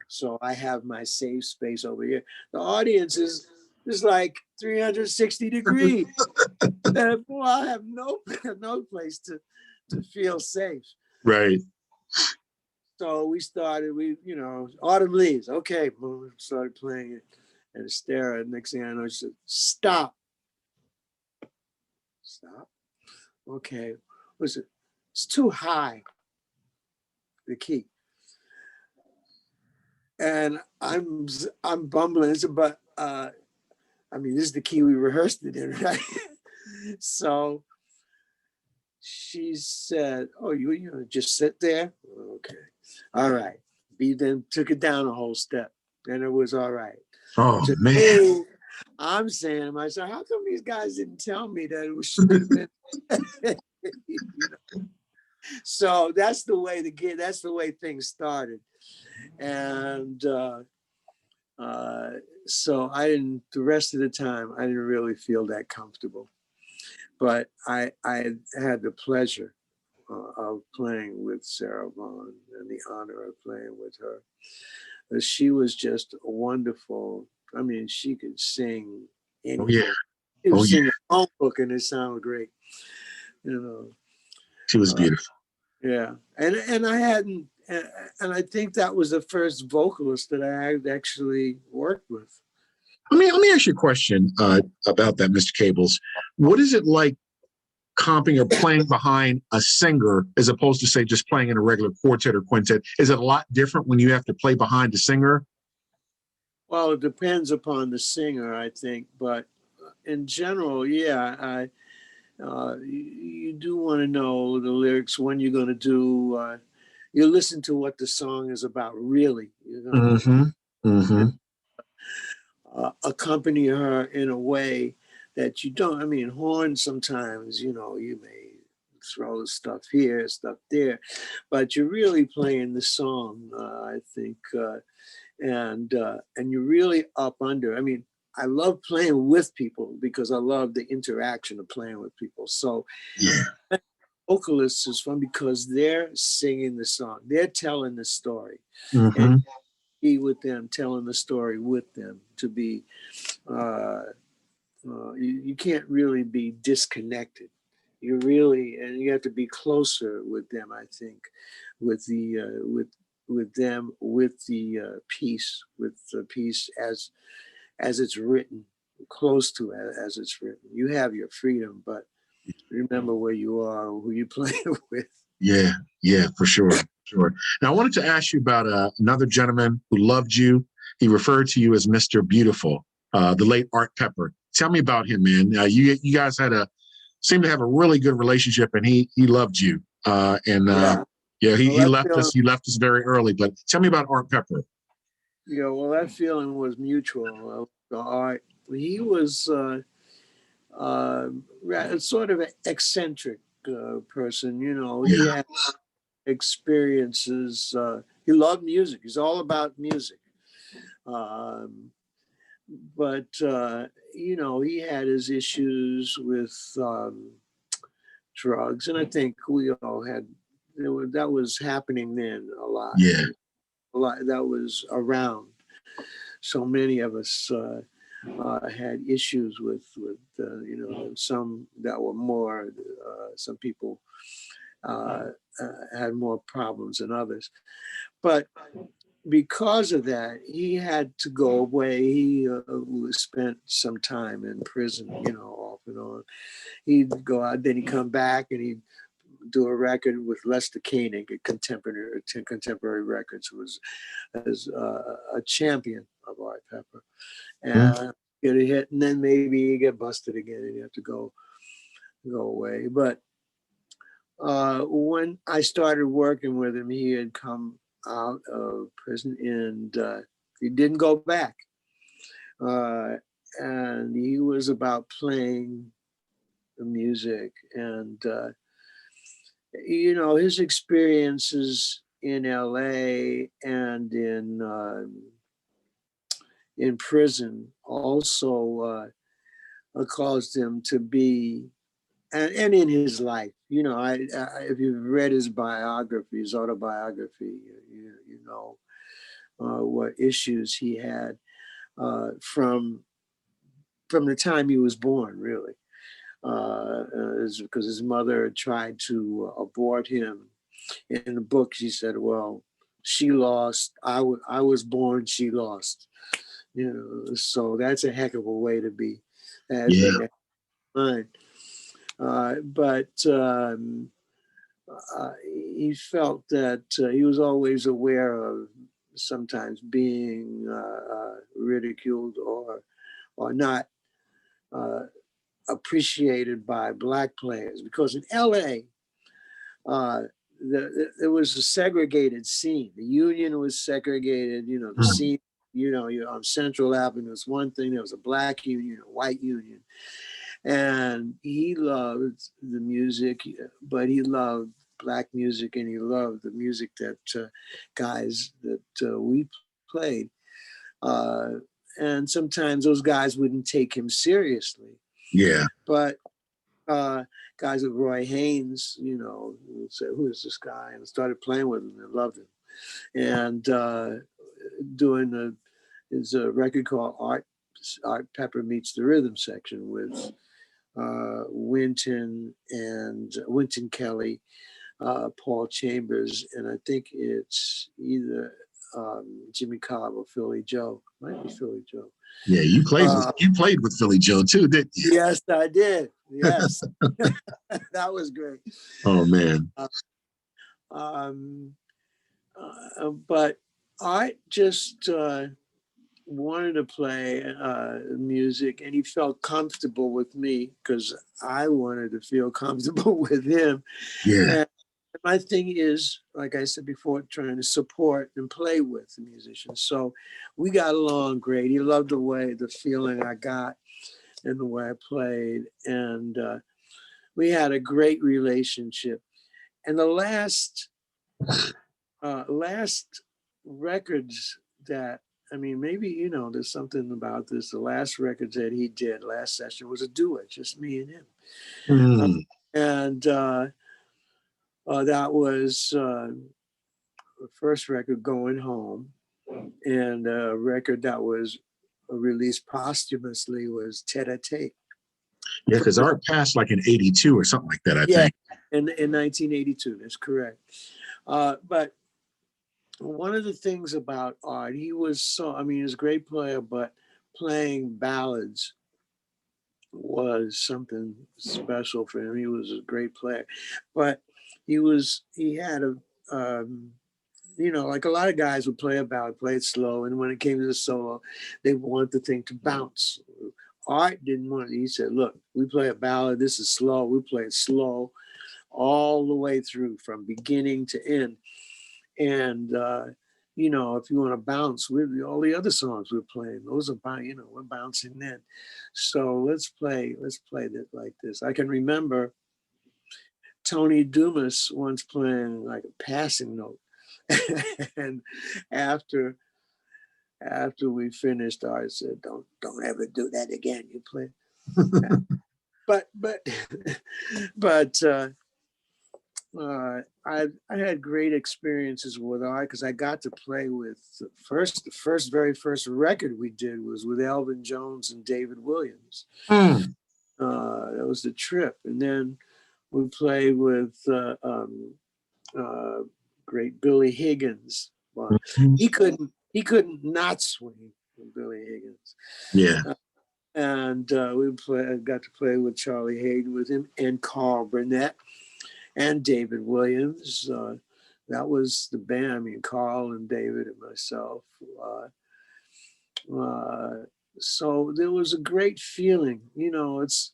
Speaker 2: So I have my safe space over here. The audience is like 360 degrees. And boy, I have no place to feel safe.
Speaker 1: Right.
Speaker 2: So we started, you know, Autumn Leaves. Okay, boom, started playing it. And Stara, next thing I know, she said, stop. Stop. Okay. Was it? It's too high, the key. And I'm bumbling, but I mean, this is the key we rehearsed it in, right? So she said, oh, you know, just sit there? Okay. All right. B then took it down a whole step, and it was all right.
Speaker 1: Oh,
Speaker 2: To
Speaker 1: man.
Speaker 2: me, I'm saying to myself, how come these guys didn't tell me that it should have been? You know? So that's the way things started. And so the rest of the time, I didn't really feel that comfortable. But I had the pleasure of playing with Sarah Vaughan and the honor of playing with her. She was just wonderful. I mean, she could sing anything.
Speaker 1: Oh, yeah.
Speaker 2: She would sing a phone book and it sounded great. You know,
Speaker 1: she was beautiful.
Speaker 2: Yeah, and I hadn't, and I think that was the first vocalist that I had actually worked with.
Speaker 1: Let me ask you a question about that, Mr. Cables. What is it like comping or playing behind a singer as opposed to, say, just playing in a regular quartet or quintet? Is it a lot different when you have to play behind a singer?
Speaker 2: Well, it depends upon the singer, I think, but in general, yeah, you do want to know the lyrics, when you're going to do. You listen to what the song is about, really. You're gonna accompany her in a way that you don't. I mean, horn sometimes, you know, you may throw stuff here, stuff there, but you're really playing the song, I think, and you're really up under. I mean, I love playing with people because I love the interaction of playing with people. So yeah. Vocalists is fun because they're singing the song, they're telling the story, and be with them, telling the story with them. To be, you can't really be disconnected. You really, and you have to be closer with them. I think, with the with them, with the piece as it's written, close to it as it's written. You have your freedom, but remember where you are, who you're playing with.
Speaker 1: Yeah, for sure. Now, I wanted to ask you about another gentleman who loved you. He referred to you as Mr. Beautiful, the late Art Pepper. Tell me about him, man. You guys seemed to have a really good relationship, and he loved you. Yeah, he,
Speaker 2: Well,
Speaker 1: he
Speaker 2: that
Speaker 1: left
Speaker 2: feeling,
Speaker 1: us. He left us very early. But tell me about Art Pepper.
Speaker 2: well, that feeling was mutual. Art, he was sort of an eccentric person. He
Speaker 1: Yeah.
Speaker 2: had experiences. He loved music. He's all about music. Um, but he had his issues with drugs, and I think we all had. That was happening then a lot.
Speaker 1: Yeah.
Speaker 2: A lot that was around. So many of us had issues with some that were more. Some people had more problems than others, but because of that, he had to go away. He spent some time in prison, off and on. He'd go out, then he'd come back, and he'd do a record with Lester Koenig at Contemporary Records, who was as a champion of Art Pepper,
Speaker 1: Mhm.
Speaker 2: and get a hit, and then maybe you get busted again, and you have to go away. But when I started working with him, he had come out of prison, and he didn't go back. And he was about playing the music, and his experiences in LA and in prison also caused him to be, and in his life, if you've read his biography, his autobiography, you know what issues he had from the time he was born, really, because his mother tried to abort him. In the book, she said, "Well, she lost. I was born. She lost." So that's a heck of a way to be. That
Speaker 1: Yeah.
Speaker 2: that mind. But he felt that he was always aware of sometimes being ridiculed or not appreciated by Black players, because in LA, uh, there was a segregated scene. The union was segregated. The
Speaker 1: Mhm.
Speaker 2: scene. You're on Central Avenue was one thing. There was a Black union, a white union, and he loved the music, but he loved Black music, and he loved the music that guys that we played. Uh, and sometimes those guys wouldn't take him seriously,
Speaker 1: Yeah.
Speaker 2: but guys like Roy Haynes, would say, "Who is this guy?" And started playing with him and loved him. And doing his record called Art Pepper Meets the Rhythm Section with Wynton Kelly, Paul Chambers, and I think it's either Jimmy Cobb or Philly Joe. Might be Philly Joe.
Speaker 1: Yeah.
Speaker 2: Uh,
Speaker 1: You played with Philly Joe too, didn't you?
Speaker 2: yes, I did. Yes, that was great.
Speaker 1: Oh man.
Speaker 2: Uh, um, but I just wanted to play music, and he felt comfortable with me because I wanted to feel comfortable with him.
Speaker 1: Yeah.
Speaker 2: And my thing is, like I said before, trying to support and play with the musicians. So we got along great. He loved the feeling I got and the way I played. And we had a great relationship. And the last records that, I mean, maybe, there's something about this. The last records that he did, last session, was a duet, just me and him.
Speaker 1: Mm.
Speaker 2: And that was the first record, Going Home. And a record that was released posthumously was Tete-a-Tete.
Speaker 1: Yeah, because Art passed like in '82 or something like that, I
Speaker 2: Yeah,
Speaker 1: think.
Speaker 2: in 1982, that's correct. But one of the things about Art, he was he was a great player, but playing ballads was something special for him. He was a great player, but he had like a lot of guys would play a ballad, play it slow, and when it came to the solo, they want the thing to bounce. Art didn't want it. He said, "Look, we play a ballad. This is slow. We play it slow. all the way through from beginning to end. And, you know, if you want to bounce with all the other songs we're playing, those are, you know, we're bouncing then. So let's play that like this. I can remember Tony Dumas once playing like a passing note. And after we finished, I said, don't ever do that again. You play. but I had great experiences with art because I got to play with the very first record we did was with Elvin Jones and David Williams. That was the trip, and then we played with great Billy Higgins. Well, he couldn't not swing with Billy Higgins.
Speaker 1: Yeah.
Speaker 2: And I got to play with Charlie Hayden with him and Carl Burnett and David Williams. That was the band. I mean, Carl and David and myself. So there was a great feeling. You know, it's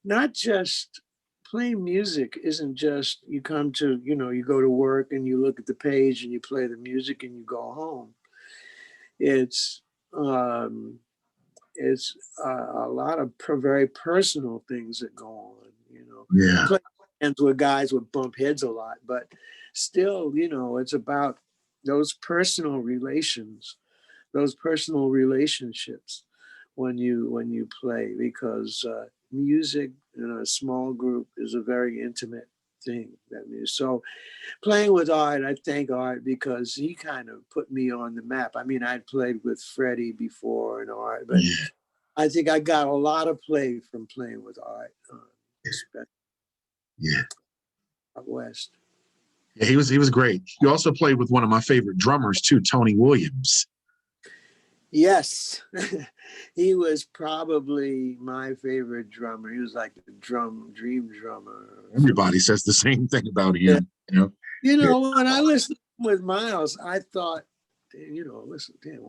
Speaker 2: not just playing music isn't just you come to, you know, you go to work and you look at the page and you play the music and you go home. It's a lot of very personal things that go on, you know.
Speaker 1: Yeah.
Speaker 2: Play bands with guys would bump heads a lot, but still, you know, it's about those personal relations, those personal relationships when you play, because music in a small group is a very intimate thing. So playing with Art, I thank Art because he kind of put me on the map. I mean, I'd played with Freddie before and Art, but I think I got a lot of play from playing with Art, especially out west.
Speaker 1: Yeah, he was great. You also played with one of my favorite drummers too, Tony Williams.
Speaker 2: Yes, he was probably my favorite drummer. He was like the dream drummer.
Speaker 1: Everybody says the same thing about him.
Speaker 2: Yeah. When I listened with Miles, I thought, listen, damn,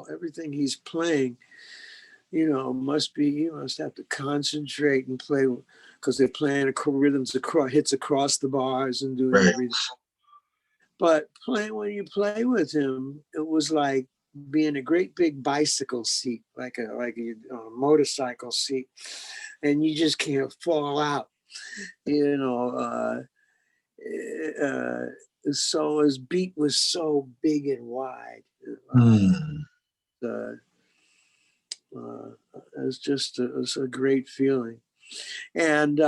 Speaker 2: everything he's playing, he must have to concentrate and play because they're playing rhythms hits across the bars and doing everything. But when you play with him, it was like being a great big bicycle seat, like a motorcycle seat, and you just can't fall out. So his beat was so big and wide. It's a great feeling. And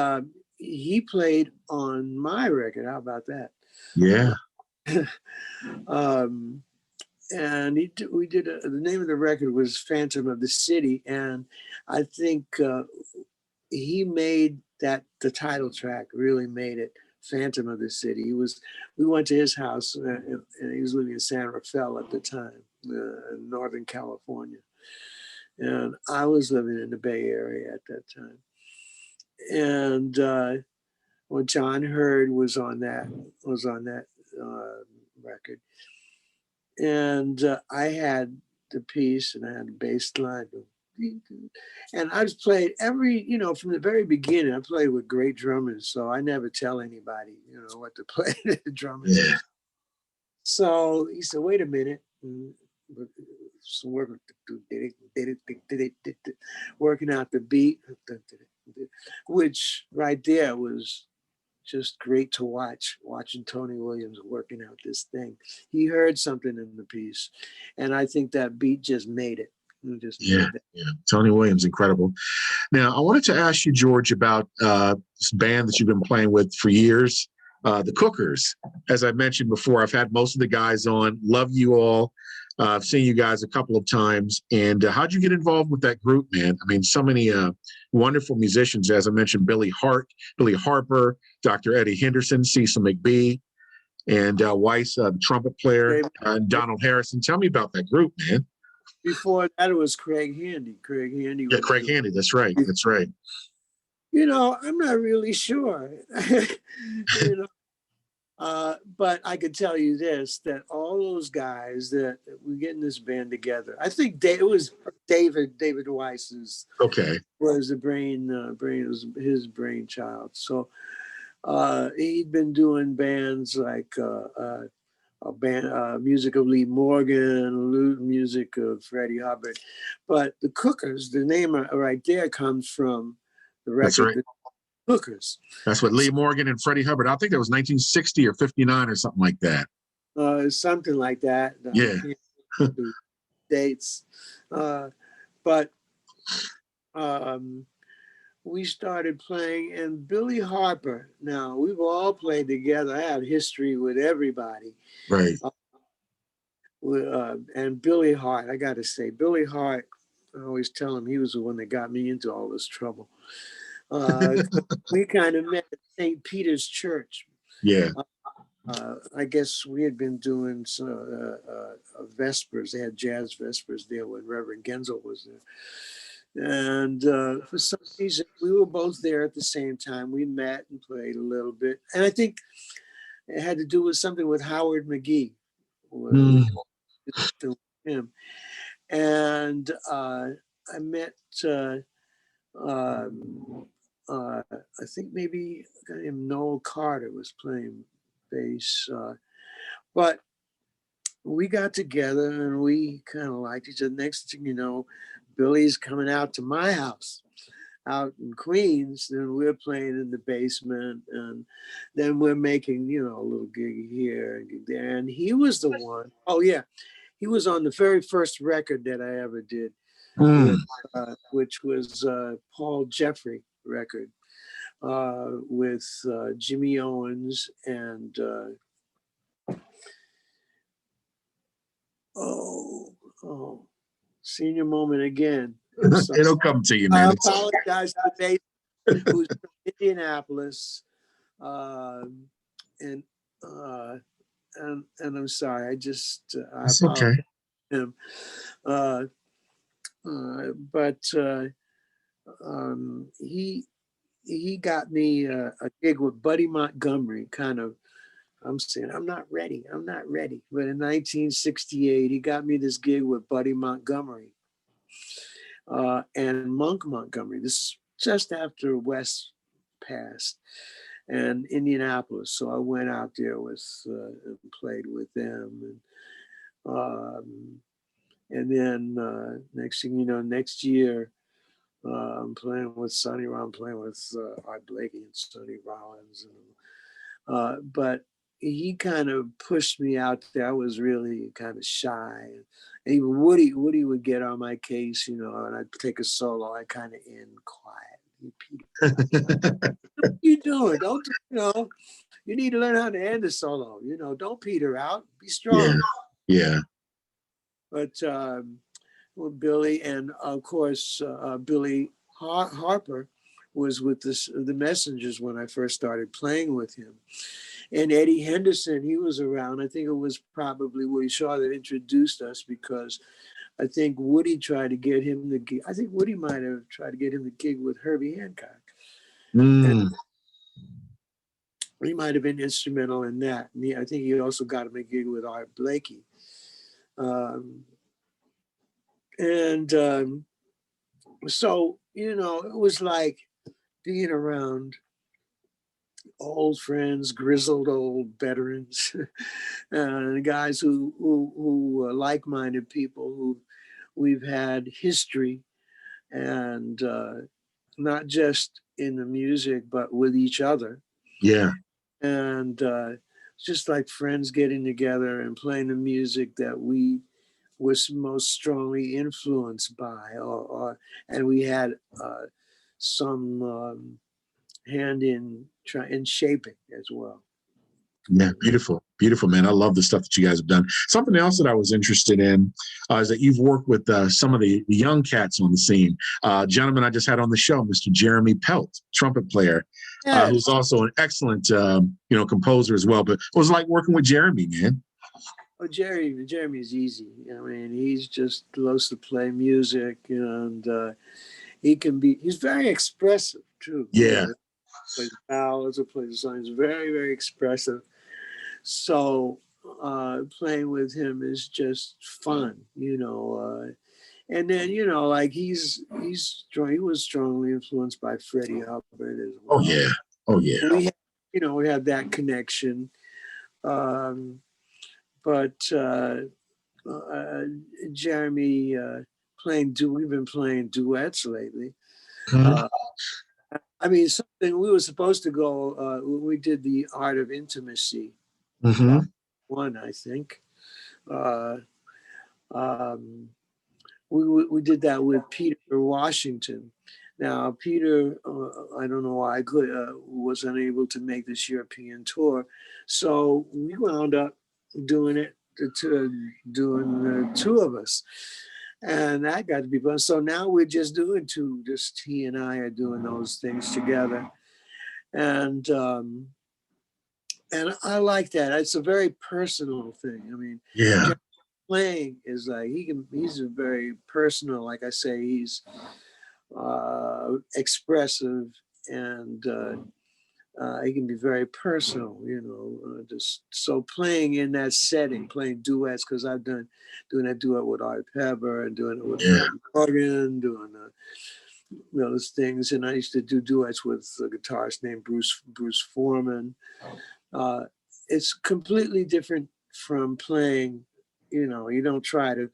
Speaker 2: he played on my record. How about that?
Speaker 1: Yeah.
Speaker 2: And we did the name of the record was Phantom of the City, and I think he made the title track really made it Phantom of the City. We went to his house and he was living in San Rafael at the time, in Northern California, and I was living in the Bay Area at that time. And John Hurd was on that record. And I had the piece and I had the bass line. And I just played from the very beginning, I played with great drummers. So I never tell anybody, what to play the drummers.
Speaker 1: Yeah.
Speaker 2: So he said, wait a minute. Some work, working out the beat, which right there was just great to watching Tony Williams working out this thing. He heard something in the piece, and I think that beat just made it.
Speaker 1: Yeah. Tony Williams, incredible. Now, I wanted to ask you, George, about this band that you've been playing with for years, the Cookers. As I mentioned before, I've had most of the guys on. Love you all. I've seen you guys a couple of times. And how'd you get involved with that group, man? I mean, so many wonderful musicians. As I mentioned, Billy Harper, Dr. Eddie Henderson, Cecil McBee, and Weiss, the trumpet player, and Donald Harrison. Tell me about that group, man.
Speaker 2: Before that, it was Craig Handy.
Speaker 1: Craig Handy. That's right.
Speaker 2: I'm not really sure. But I could tell you this, that all those guys that we get in this band together, I think it was David Weiss's was the brain was his brainchild. So He'd been doing bands like music of Lee Morgan, music of Freddie Hubbard. But the Cookers, the name right there comes from the record.
Speaker 1: That's right.
Speaker 2: The Cookers.
Speaker 1: That's what Lee Morgan and Freddie Hubbard. I think that was 1960 or 59 or something like that.
Speaker 2: Something like that.
Speaker 1: Yeah.
Speaker 2: Dates. But we started playing, and Billy Harper. Now, we've all played together. I have history with everybody.
Speaker 1: Right.
Speaker 2: And Billy Hart, I got to say, Billy Hart, I always tell him he was the one that got me into all this trouble. We kind of met at St. Peter's Church.
Speaker 1: Yeah.
Speaker 2: I guess we had been doing Vespers. They had jazz Vespers there when Reverend Genzel was there. And for some reason, we were both there at the same time. We met and played a little bit. And I think it had to do with something with Howard McGee. Him. And I met, I think maybe a guy named Noel Carter was playing bass. But we got together and we kind of liked each other. Next thing you know, Billy's coming out to my house out in Queens, and we're playing in the basement, and then we're making, a little gig here and gig there. And he was the one, he was on the very first record that I ever did, which was Paul Jeffrey record with Jimmy Owens and senior moment again.
Speaker 1: It'll come to you, man.
Speaker 2: I apologize to the bass who's from Indianapolis, and I'm sorry. I
Speaker 1: It's okay.
Speaker 2: Him, but he got me a gig with Buddy Montgomery. Kind of, I'm saying I'm not ready. But in 1968, he got me this gig with Buddy Montgomery. And Monk Montgomery. This is just after West passed, and Indianapolis. So I went out there and played with them, and then next thing you know, next year I'm playing with Sonny Rollins, I'm playing with Art Blakey and Sonny Rollins, but he kind of pushed me out there. I was really kind of shy. And even Woody would get on my case, and I'd take a solo. I kind of end quiet. What are you doing? Don't, you need to learn how to end a solo. Don't peter out. Be strong.
Speaker 1: Yeah.
Speaker 2: But Billy, and of course, Billy Harper was with the Messengers when I first started playing with him. And Eddie Henderson, he was around. I think it was probably Woody Shaw that introduced us, because I think Woody tried to get him the gig. I think Woody might have tried to get him the gig with Herbie Hancock. And he might have been instrumental in that. And I think he also got him a gig with Art Blakey. So, it was like being around old friends, grizzled old veterans, and guys who are like-minded people who we've had history, and not just in the music, but with each other.
Speaker 1: Yeah.
Speaker 2: And just like friends getting together and playing the music that we was most strongly influenced by, and we had some hand in shaping as well.
Speaker 1: Yeah, beautiful, man. I love the stuff that you guys have done. Something else that I was interested in is that you've worked with some of the young cats on the scene. Gentleman I just had on the show, Mr. Jeremy Pelt, trumpet player, who's also an excellent, composer as well. But it was like working with Jeremy, man.
Speaker 2: Oh, Jeremy's easy. I mean, he's just loves to play music, and he's very expressive too.
Speaker 1: Yeah.
Speaker 2: Plays ballads or plays songs, very, very expressive. So playing with him is just fun, and then, like he was strongly influenced by Freddie Hubbard as well.
Speaker 1: Oh yeah.
Speaker 2: We had, we have that connection. But Jeremy, we've been playing duets lately. I mean, something we were supposed to go, we did the Art of Intimacy, part one, I think. We did that with Peter Washington. Now, Peter, I don't know why I was unable to make this European tour. So we wound up doing it, doing the two of us. And that got to be fun. So now we're just doing two, just he and I are doing those things together. And I like that. It's a very personal thing. I mean,
Speaker 1: Yeah.
Speaker 2: Playing is like, he's a very personal, like I say, he's expressive, and he can be very personal, just so playing in that setting, playing duets, because I've doing that duet with Art Pepper and doing it with Morgan, doing those things. And I used to do duets with a guitarist named Bruce Foreman. It's completely different from playing, you don't try to,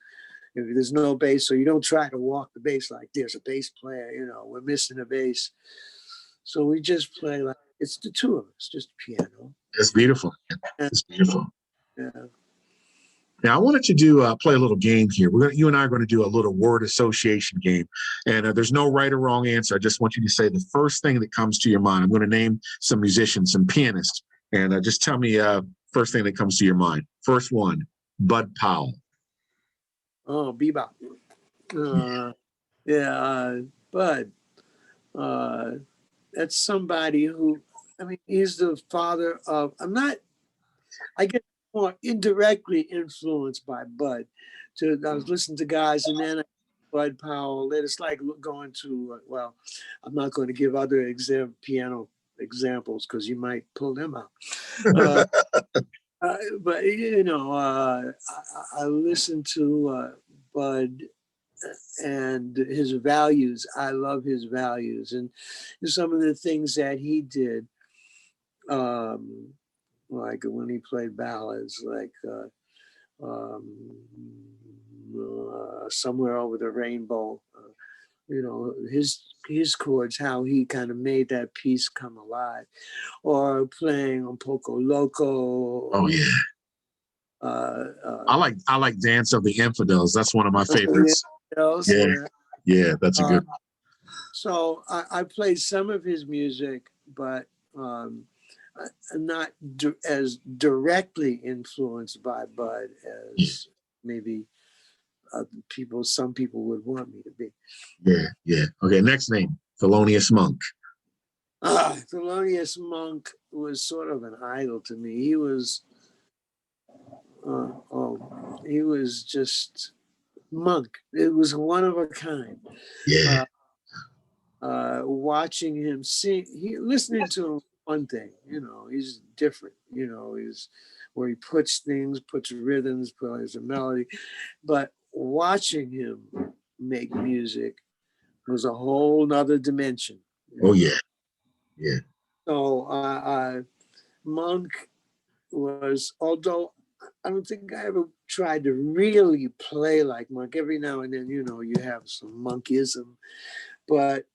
Speaker 2: if there's no bass, so you don't try to walk the bass like there's a bass player, we're missing a bass. So we just play like it's the two of us, just piano.
Speaker 1: It's beautiful. It's beautiful.
Speaker 2: Yeah.
Speaker 1: Now I wanted to play a little game here. You and I are going to do a little word association game, and there's no right or wrong answer. I just want you to say the first thing that comes to your mind. I'm going to name some musicians, some pianists, and just tell me first thing that comes to your mind. First one, Bud Powell.
Speaker 2: Oh, bebop. Bud. That's somebody who, I mean, he's the father of, I get more indirectly influenced by Bud. I was listening to guys, and then Bud Powell, it's like going to, I'm not going to give other piano examples because you might pull them out. But, I listen to Bud and his values. I love his values. And some of the things that he did, like when he played ballads, like Somewhere Over the Rainbow, his chords, how he kind of made that piece come alive, or playing on Poco Loco.
Speaker 1: Oh yeah. I like Dance of the Infidels. That's one of my favorites. Yeah, that's a good one.
Speaker 2: So I played some of his music, but not as directly influenced by Bud as maybe some people would want me to be.
Speaker 1: Yeah. Okay, next name, Thelonious Monk.
Speaker 2: Thelonious Monk was sort of an idol to me. He was just Monk. It was one of a kind.
Speaker 1: Yeah.
Speaker 2: Watching him sing, listening to him, one thing, he's different, he's where he puts rhythms, plays a melody, but watching him make music was a whole nother dimension.
Speaker 1: Oh yeah.
Speaker 2: So Monk was, although I don't think I ever tried to really play like Monk. Every now and then, you have some Monkism, but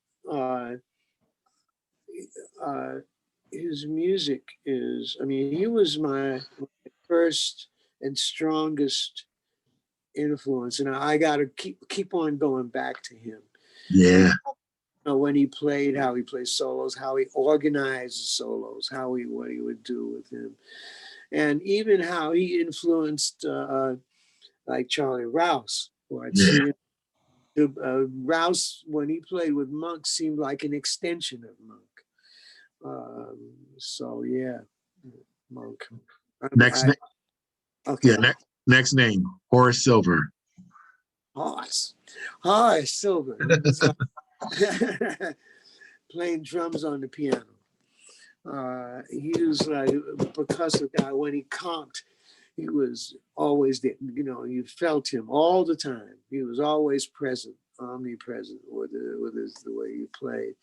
Speaker 2: his music is, he was my first and strongest influence, and I got to keep on going back to him.
Speaker 1: Yeah.
Speaker 2: When he played, how he plays solos, how he organized solos, what he would do with him, and even how he influenced like Charlie Rouse, who I'd seen. Rouse, when he played with Monk, seemed like an extension of Monk. So yeah, Monk.
Speaker 1: Next name, Horace Silver.
Speaker 2: Horace Silver. Playing drums on the piano. He was like a percussive guy. When he comped, he was always there. You felt him all the time. He was always present, omnipresent with the way he played.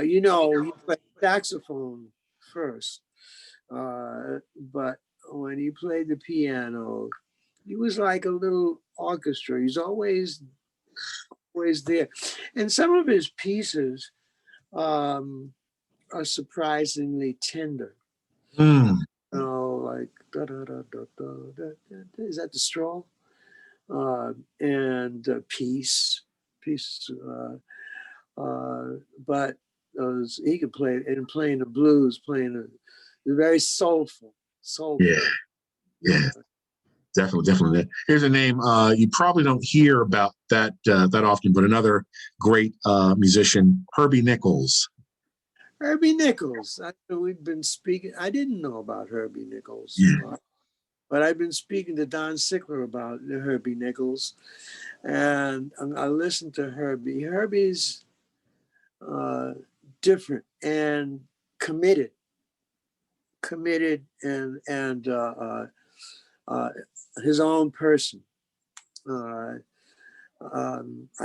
Speaker 2: He played saxophone first. But when he played the piano, he was like a little orchestra. He's always there. And some of his pieces are surprisingly tender.
Speaker 1: Mm.
Speaker 2: Like da, da, da, da, da, da, da. Is that the straw? And peace. But he could play and playing the blues, very soulful.
Speaker 1: Yeah, yeah, definitely. Here's a name you probably don't hear about that often, but another great musician, Herbie Nichols.
Speaker 2: Herbie Nichols. We've been speaking. I didn't know about Herbie Nichols,
Speaker 1: Yeah.
Speaker 2: but I've been speaking to Don Sickler about Herbie Nichols, and I listened to Herbie. Herbie's different and committed, and his own person. I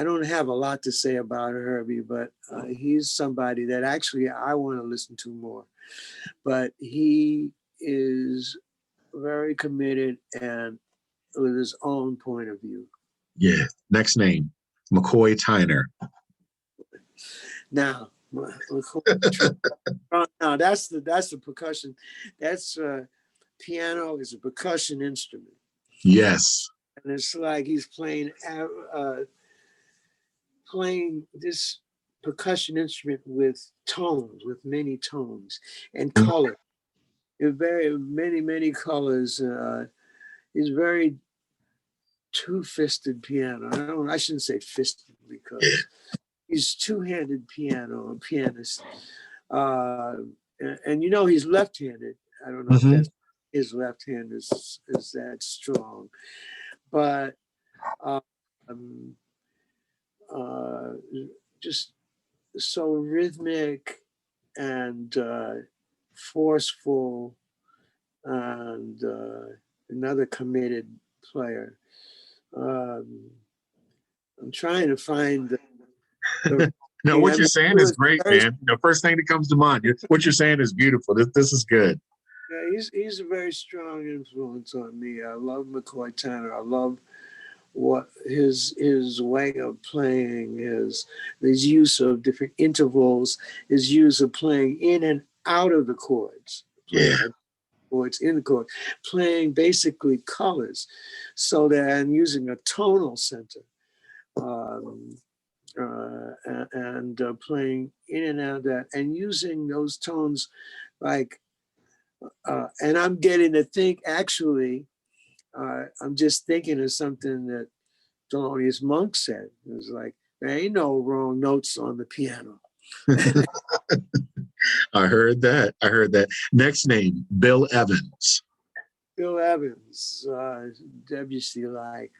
Speaker 2: don't have a lot to say about Herbie, but he's somebody that actually I want to listen to more. But he is very committed and with his own point of view.
Speaker 1: Yeah. Next name, McCoy Tyner.
Speaker 2: Now, now that's the percussion. That's piano is a percussion instrument.
Speaker 1: Yes.
Speaker 2: And it's like he's playing this percussion instrument with many tones and color. Very many colors. It's very two-fisted piano. I shouldn't say fisted because he's two-handed pianist. And he's left-handed. I don't know if that's his left hand is that strong, but just so rhythmic and forceful, and another committed player. I'm trying to find the
Speaker 1: No, what you're saying is great, man. The first thing that comes to mind, what you're saying is beautiful. This is good.
Speaker 2: Yeah, he's a very strong influence on me. I love Mccoy Tyner. I love what his way of playing, his use of different intervals, his use of playing in and out of the chords. Chords in the chord, playing basically colors, so that I'm using a tonal center. And playing in and out of that, and using those tones like, and I'm getting to think, actually, I'm just thinking of something that Thelonious Monk said. It was like, there ain't no wrong notes on the piano.
Speaker 1: I heard that. Next name, Bill Evans.
Speaker 2: Bill Evans, Debussy, like,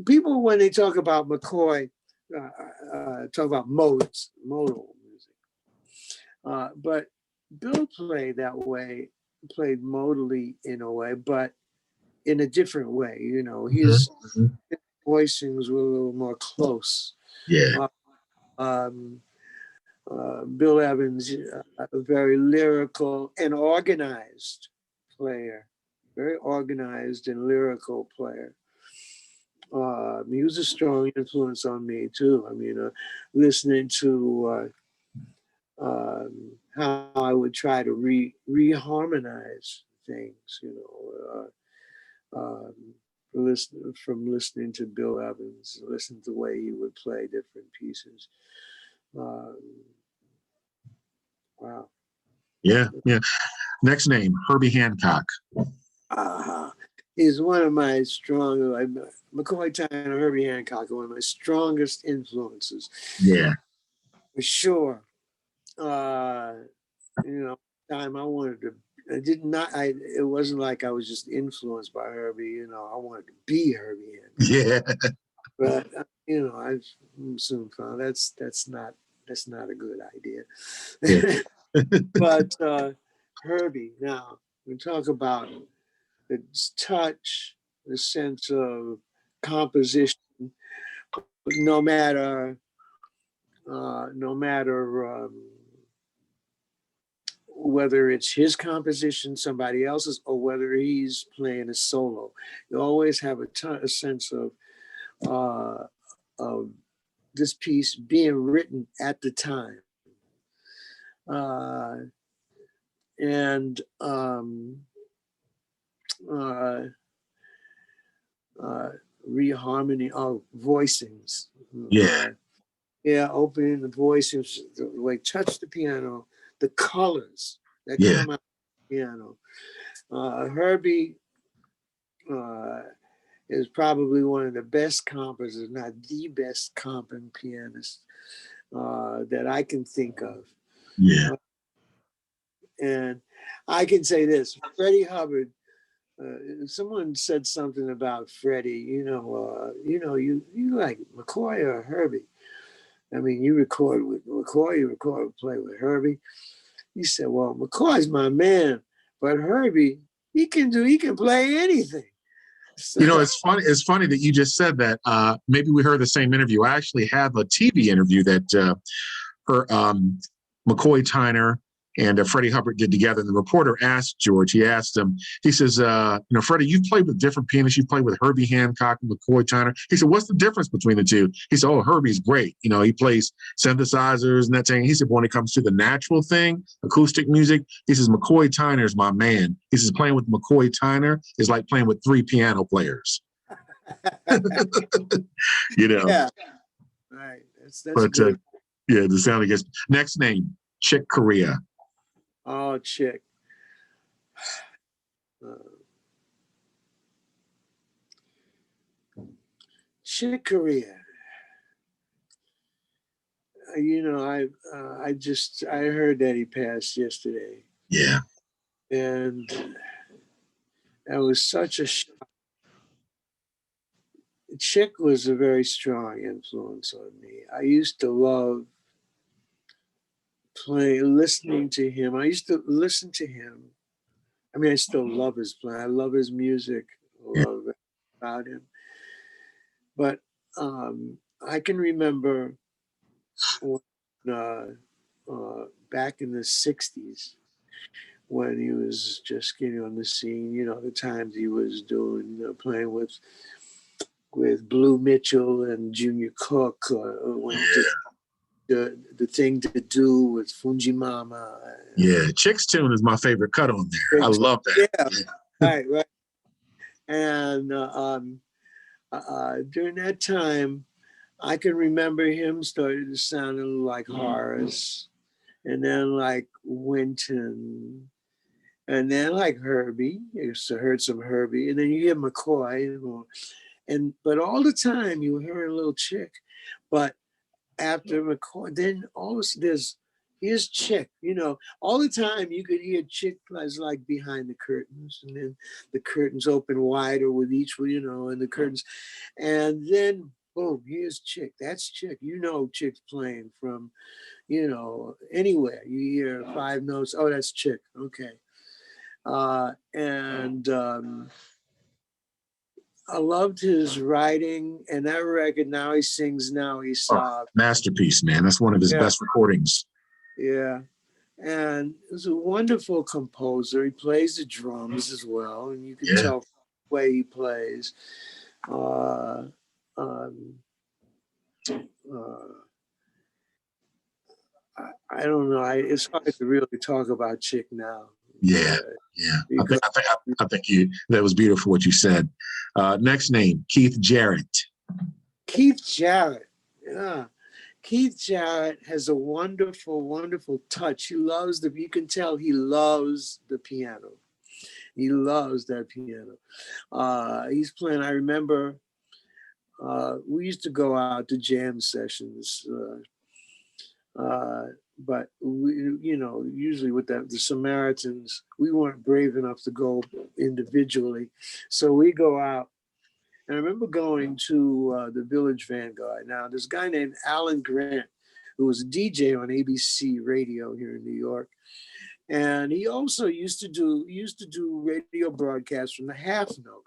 Speaker 2: people, when they talk about McCoy, talk about modal music. But Bill played that way, played modally in a way, but in a different way. His voicings were a little more close.
Speaker 1: Yeah.
Speaker 2: Bill Evans, a very lyrical and organized player, very organized and lyrical player. He was a strong influence on me too. I mean, listening to how I would try to reharmonize things, from listening to Bill Evans, listen to the way he would play different pieces. Wow.
Speaker 1: Yeah. Next name, Herbie Hancock.
Speaker 2: He's one of my McCoy Tyner and Herbie Hancock are one of my strongest influences.
Speaker 1: Yeah.
Speaker 2: For sure. Time I wanted to, it wasn't like I was just influenced by Herbie, I wanted to be Herbie Hancock.
Speaker 1: Yeah.
Speaker 2: But, I soon found that's not a good idea.
Speaker 1: Yeah.
Speaker 2: But Herbie, now we talk about the touch, the sense of composition, no matter whether it's his composition, somebody else's, or whether he's playing a solo, you always have a sense of this piece being written at the time. And reharmony of voicings.
Speaker 1: Yeah.
Speaker 2: Opening the voicings, like touch the piano, the colors that come out of the piano. Herbie is probably one of the best composers, not the best comping pianist that I can think of.
Speaker 1: Yeah.
Speaker 2: And I can say this, Freddie Hubbard, someone said something about Freddie, you like McCoy or Herbie. I mean, you record with McCoy, play with Herbie. He said, well, McCoy's my man, but Herbie, he can play anything. So,
Speaker 1: it's funny that you just said that. Maybe we heard the same interview. I actually have a TV interview that McCoy Tyner and Freddie Hubbard did together. And the reporter asked George, he asked him, he says, Freddie, you've played with different pianists. You've played with Herbie Hancock and McCoy Tyner. He said, what's the difference between the two? He said, oh, Herbie's great. He plays synthesizers and that thing. He said, when it comes to the natural thing, acoustic music, he says, McCoy Tyner is my man. He says, playing with McCoy Tyner is like playing with 3 piano players.
Speaker 2: Yeah, right. That's good.
Speaker 1: The sound against. Next name, Chick Corea.
Speaker 2: Oh, Chick. Chick Corea. I heard that he passed yesterday.
Speaker 1: Yeah.
Speaker 2: And that was such a shock. Chick was a very strong influence on me. I used to love listening to him. I used to listen to him. I mean, I still love his playing. I love his music. I love about him. But I can remember when, back in the 60s when he was just getting on the scene, the times he was doing, playing with Blue Mitchell and Junior Cook, the thing to do with Fungi Mama.
Speaker 1: Yeah, Chick's tune is my favorite cut on there. I love that.
Speaker 2: Yeah. Right. And during that time, I can remember him starting to sound a little like Horace, and then like Wynton, and then like Herbie. I used to heard some Herbie, and then you hear McCoy, but all the time you hear a little Chick. But after McCoy, then always here's Chick. All the time you could hear Chick like behind the curtains, and then the curtains open wider with each one, and the curtains, and then boom, here's Chick. That's Chick. Chick's playing from, anywhere. You hear 5 notes. Oh, that's Chick. Okay. And I loved his writing, and that record, Now He Sings, Now He Sobs.
Speaker 1: Masterpiece, man. That's one of his best recordings.
Speaker 2: Yeah. And he's a wonderful composer. He plays the drums as well, and you can tell the way he plays. I don't know. It's hard to really talk about Chick now.
Speaker 1: Yeah. I think that was beautiful what you said. Next name, Keith Jarrett.
Speaker 2: Keith Jarrett. Yeah. Keith Jarrett has a wonderful, wonderful touch. You can tell he loves the piano. He loves that piano. He's playing, I remember we used to go out to jam sessions, but we, usually with the Samaritans, we weren't brave enough to go individually. So we go out. And I remember going to the Village Vanguard. Now, this guy named Alan Grant, who was a DJ on ABC radio here in New York. And he also used to do radio broadcasts from the half note.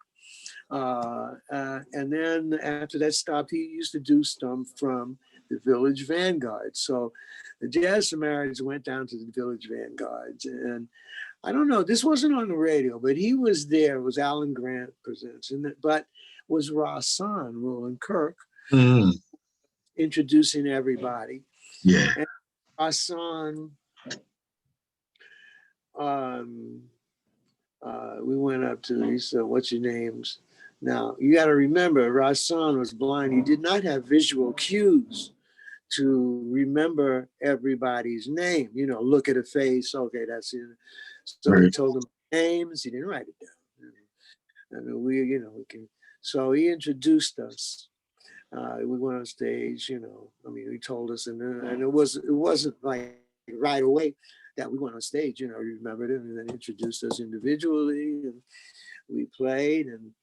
Speaker 2: And then after that stopped, he used to do stuff from the Village Vanguard. So the Jazz Samaritans went down to the Village Vanguards. And I don't know, this wasn't on the radio, but he was there. It was Alan Grant presents, but was Rahsaan Roland Kirk introducing everybody.
Speaker 1: Yeah.
Speaker 2: And Rahsaan, we went up to, he said, what's your names? Now, you got to remember, Rahsaan was blind. He did not have visual cues to remember everybody's name. You know, look at a face. Okay, that's it. So he told them names. He didn't write it down. I mean, we can. So he introduced us. We went on stage. You know, I mean, he told us, and it wasn't like right away that we went on stage. You know, he remembered it, and then introduced us individually, and we played, and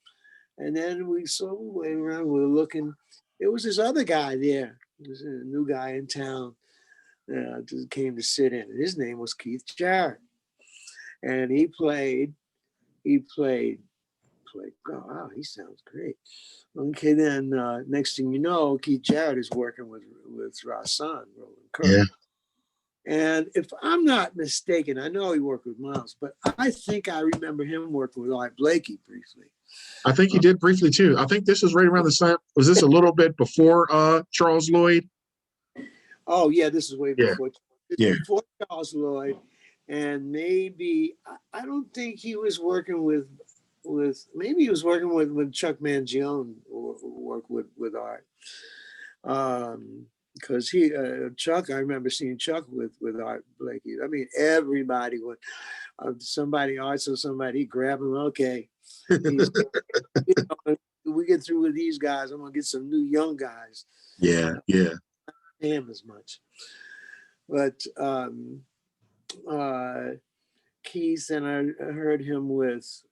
Speaker 2: then we went around. We were looking. There was this other guy there. There was a new guy in town. Just came to sit in. His name was Keith Jarrett, and he played. Oh, wow, he sounds great. Okay, then next thing you know, Keith Jarrett is working with Rahsaan Roland Kirk.
Speaker 1: Yeah.
Speaker 2: And if I'm not mistaken, I know he worked with Miles, but I think I remember him working with Art Blakey briefly.
Speaker 1: I think he did briefly too. I think this was right around the time. Was this a little bit before Charles Lloyd?
Speaker 2: Oh yeah, this is way before.
Speaker 1: Yeah.
Speaker 2: Before Charles Lloyd, and maybe I don't think he was working with. Maybe he was working with Chuck Mangione or work with Art. Because Chuck, I remember seeing Chuck with Art Blakey. I mean, everybody would, somebody Art or somebody, he'd grab him. Okay, we get through with these guys. I'm gonna get some new young guys.
Speaker 1: Yeah.
Speaker 2: Not pay him as much, but Keith, and I heard him with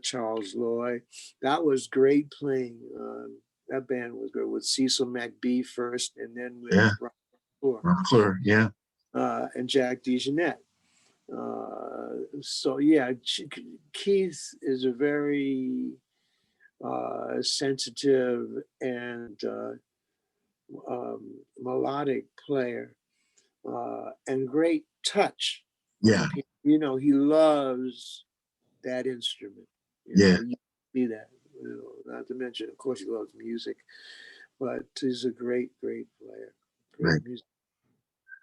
Speaker 2: Charles Lloyd. That was great playing. That band was good with Cecil McBee first, and then with Ron
Speaker 1: McClure, yeah,
Speaker 2: and Jack DeJohnette. So yeah, Keith is a very sensitive and melodic player, and great touch.
Speaker 1: Yeah.
Speaker 2: You know, he loves that instrument. You see that. Not to mention, of course, he loves music, but he's a great player. Great music.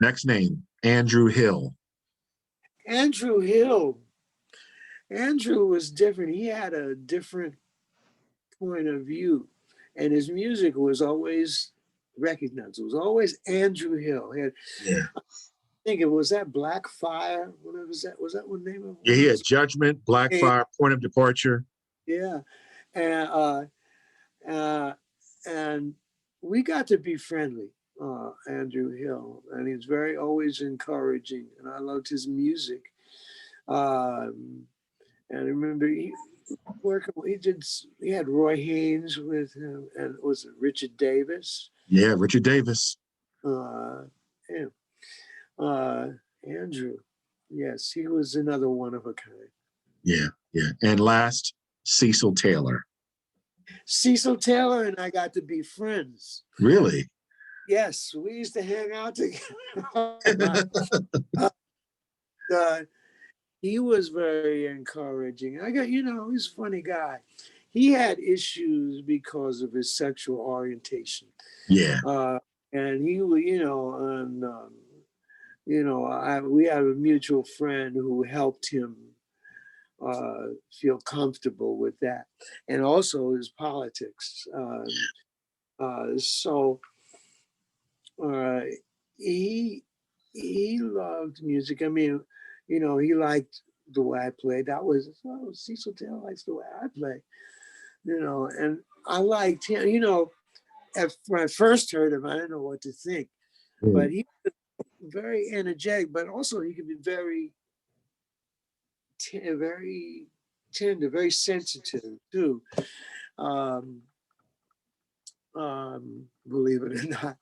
Speaker 1: Next name, Andrew Hill.
Speaker 2: Andrew Hill. Andrew was different. He had a different point of view, and his music was always recognized. It was always Andrew Hill. I think it was that Black Fire. What was that? Was that one name of it?
Speaker 1: Yeah, he had Judgment, Black Fire, Point of Departure.
Speaker 2: Yeah, and we got to be friendly, Andrew Hill, and he's always encouraging, and I loved his music. And I remember he had Roy Haynes with him, and was it Richard Davis?
Speaker 1: Yeah, Richard Davis.
Speaker 2: Andrew, yes, he was another one of a kind.
Speaker 1: Yeah. And last, Cecil Taylor.
Speaker 2: Cecil Taylor and I got to be friends.
Speaker 1: Really?
Speaker 2: Yes, we used to hang out together. He was very encouraging. He's a funny guy. He had issues because of his sexual orientation.
Speaker 1: Yeah.
Speaker 2: And he, we had a mutual friend who helped him feel comfortable with that, and also his politics. He loved music. I mean, he liked the way I played. Cecil Taylor likes the way I play. And I liked him. When I first heard him, I didn't know what to think, but he was very energetic, but also he could be very tender, very sensitive too. Believe it or not.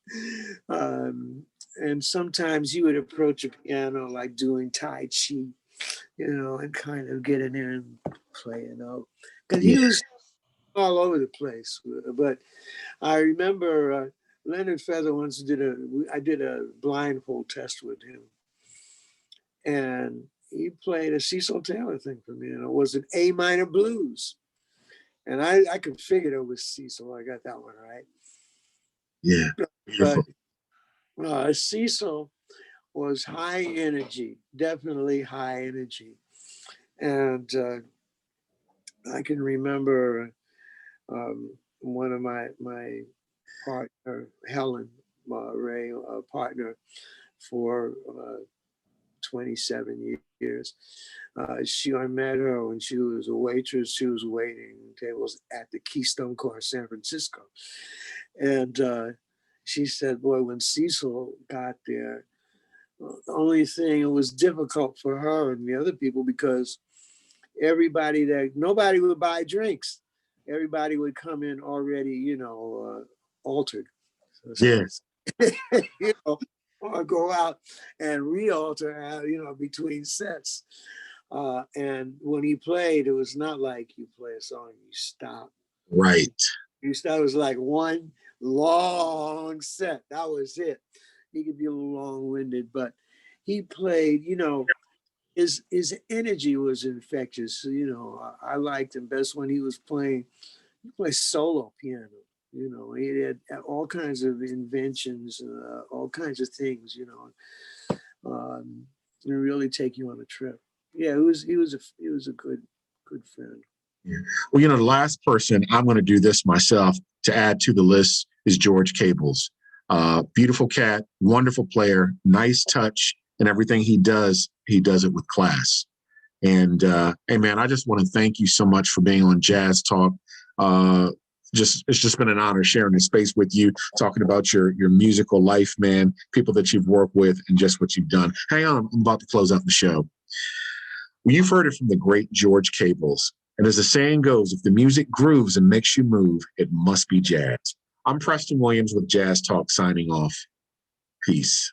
Speaker 2: And sometimes he would approach a piano like doing Tai Chi, and kind of get in there and play, because he was all over the place. But I remember Leonard Feather once I did a blindfold test with him, and he played a Cecil Taylor thing for me, and it was an A minor blues. And I could figure it was Cecil. I got that one right.
Speaker 1: Yeah, beautiful.
Speaker 2: But Cecil was high energy, definitely high energy. And I can remember one of my partner, Helen Ray, partner for 27 years. I met her when she was a waitress. She was waiting tables at the Keystone Court, San Francisco. And she said, boy, when Cecil got there, the only thing, it was difficult for her and the other people because nobody would buy drinks. Everybody would come in already, altered.
Speaker 1: Yes.
Speaker 2: Or go out and re-alter, between sets. And when he played, it was not like you play a song and you stop.
Speaker 1: Right.
Speaker 2: You start, it was like one long set. That was it. He could be a little long-winded, but he played, his energy was infectious. I liked him best when he played solo piano. He had all kinds of inventions, all kinds of things, and really take you on a trip. Yeah, he was a good friend.
Speaker 1: Yeah. Well, the last person, I'm going to do this myself to add to the list, is George Cables. Beautiful cat, wonderful player, nice touch, and everything he does it with class. And hey, man, I just want to thank you so much for being on Jazz Talk. It's just been an honor sharing this space with you, talking about your musical life, man, people that you've worked with, and just what you've done. Hang on, I'm about to close out the show. Well, you've heard it from the great George Cables. And as the saying goes, if the music grooves and makes you move, it must be jazz. I'm Preston Williams with Jazz Talk signing off. Peace.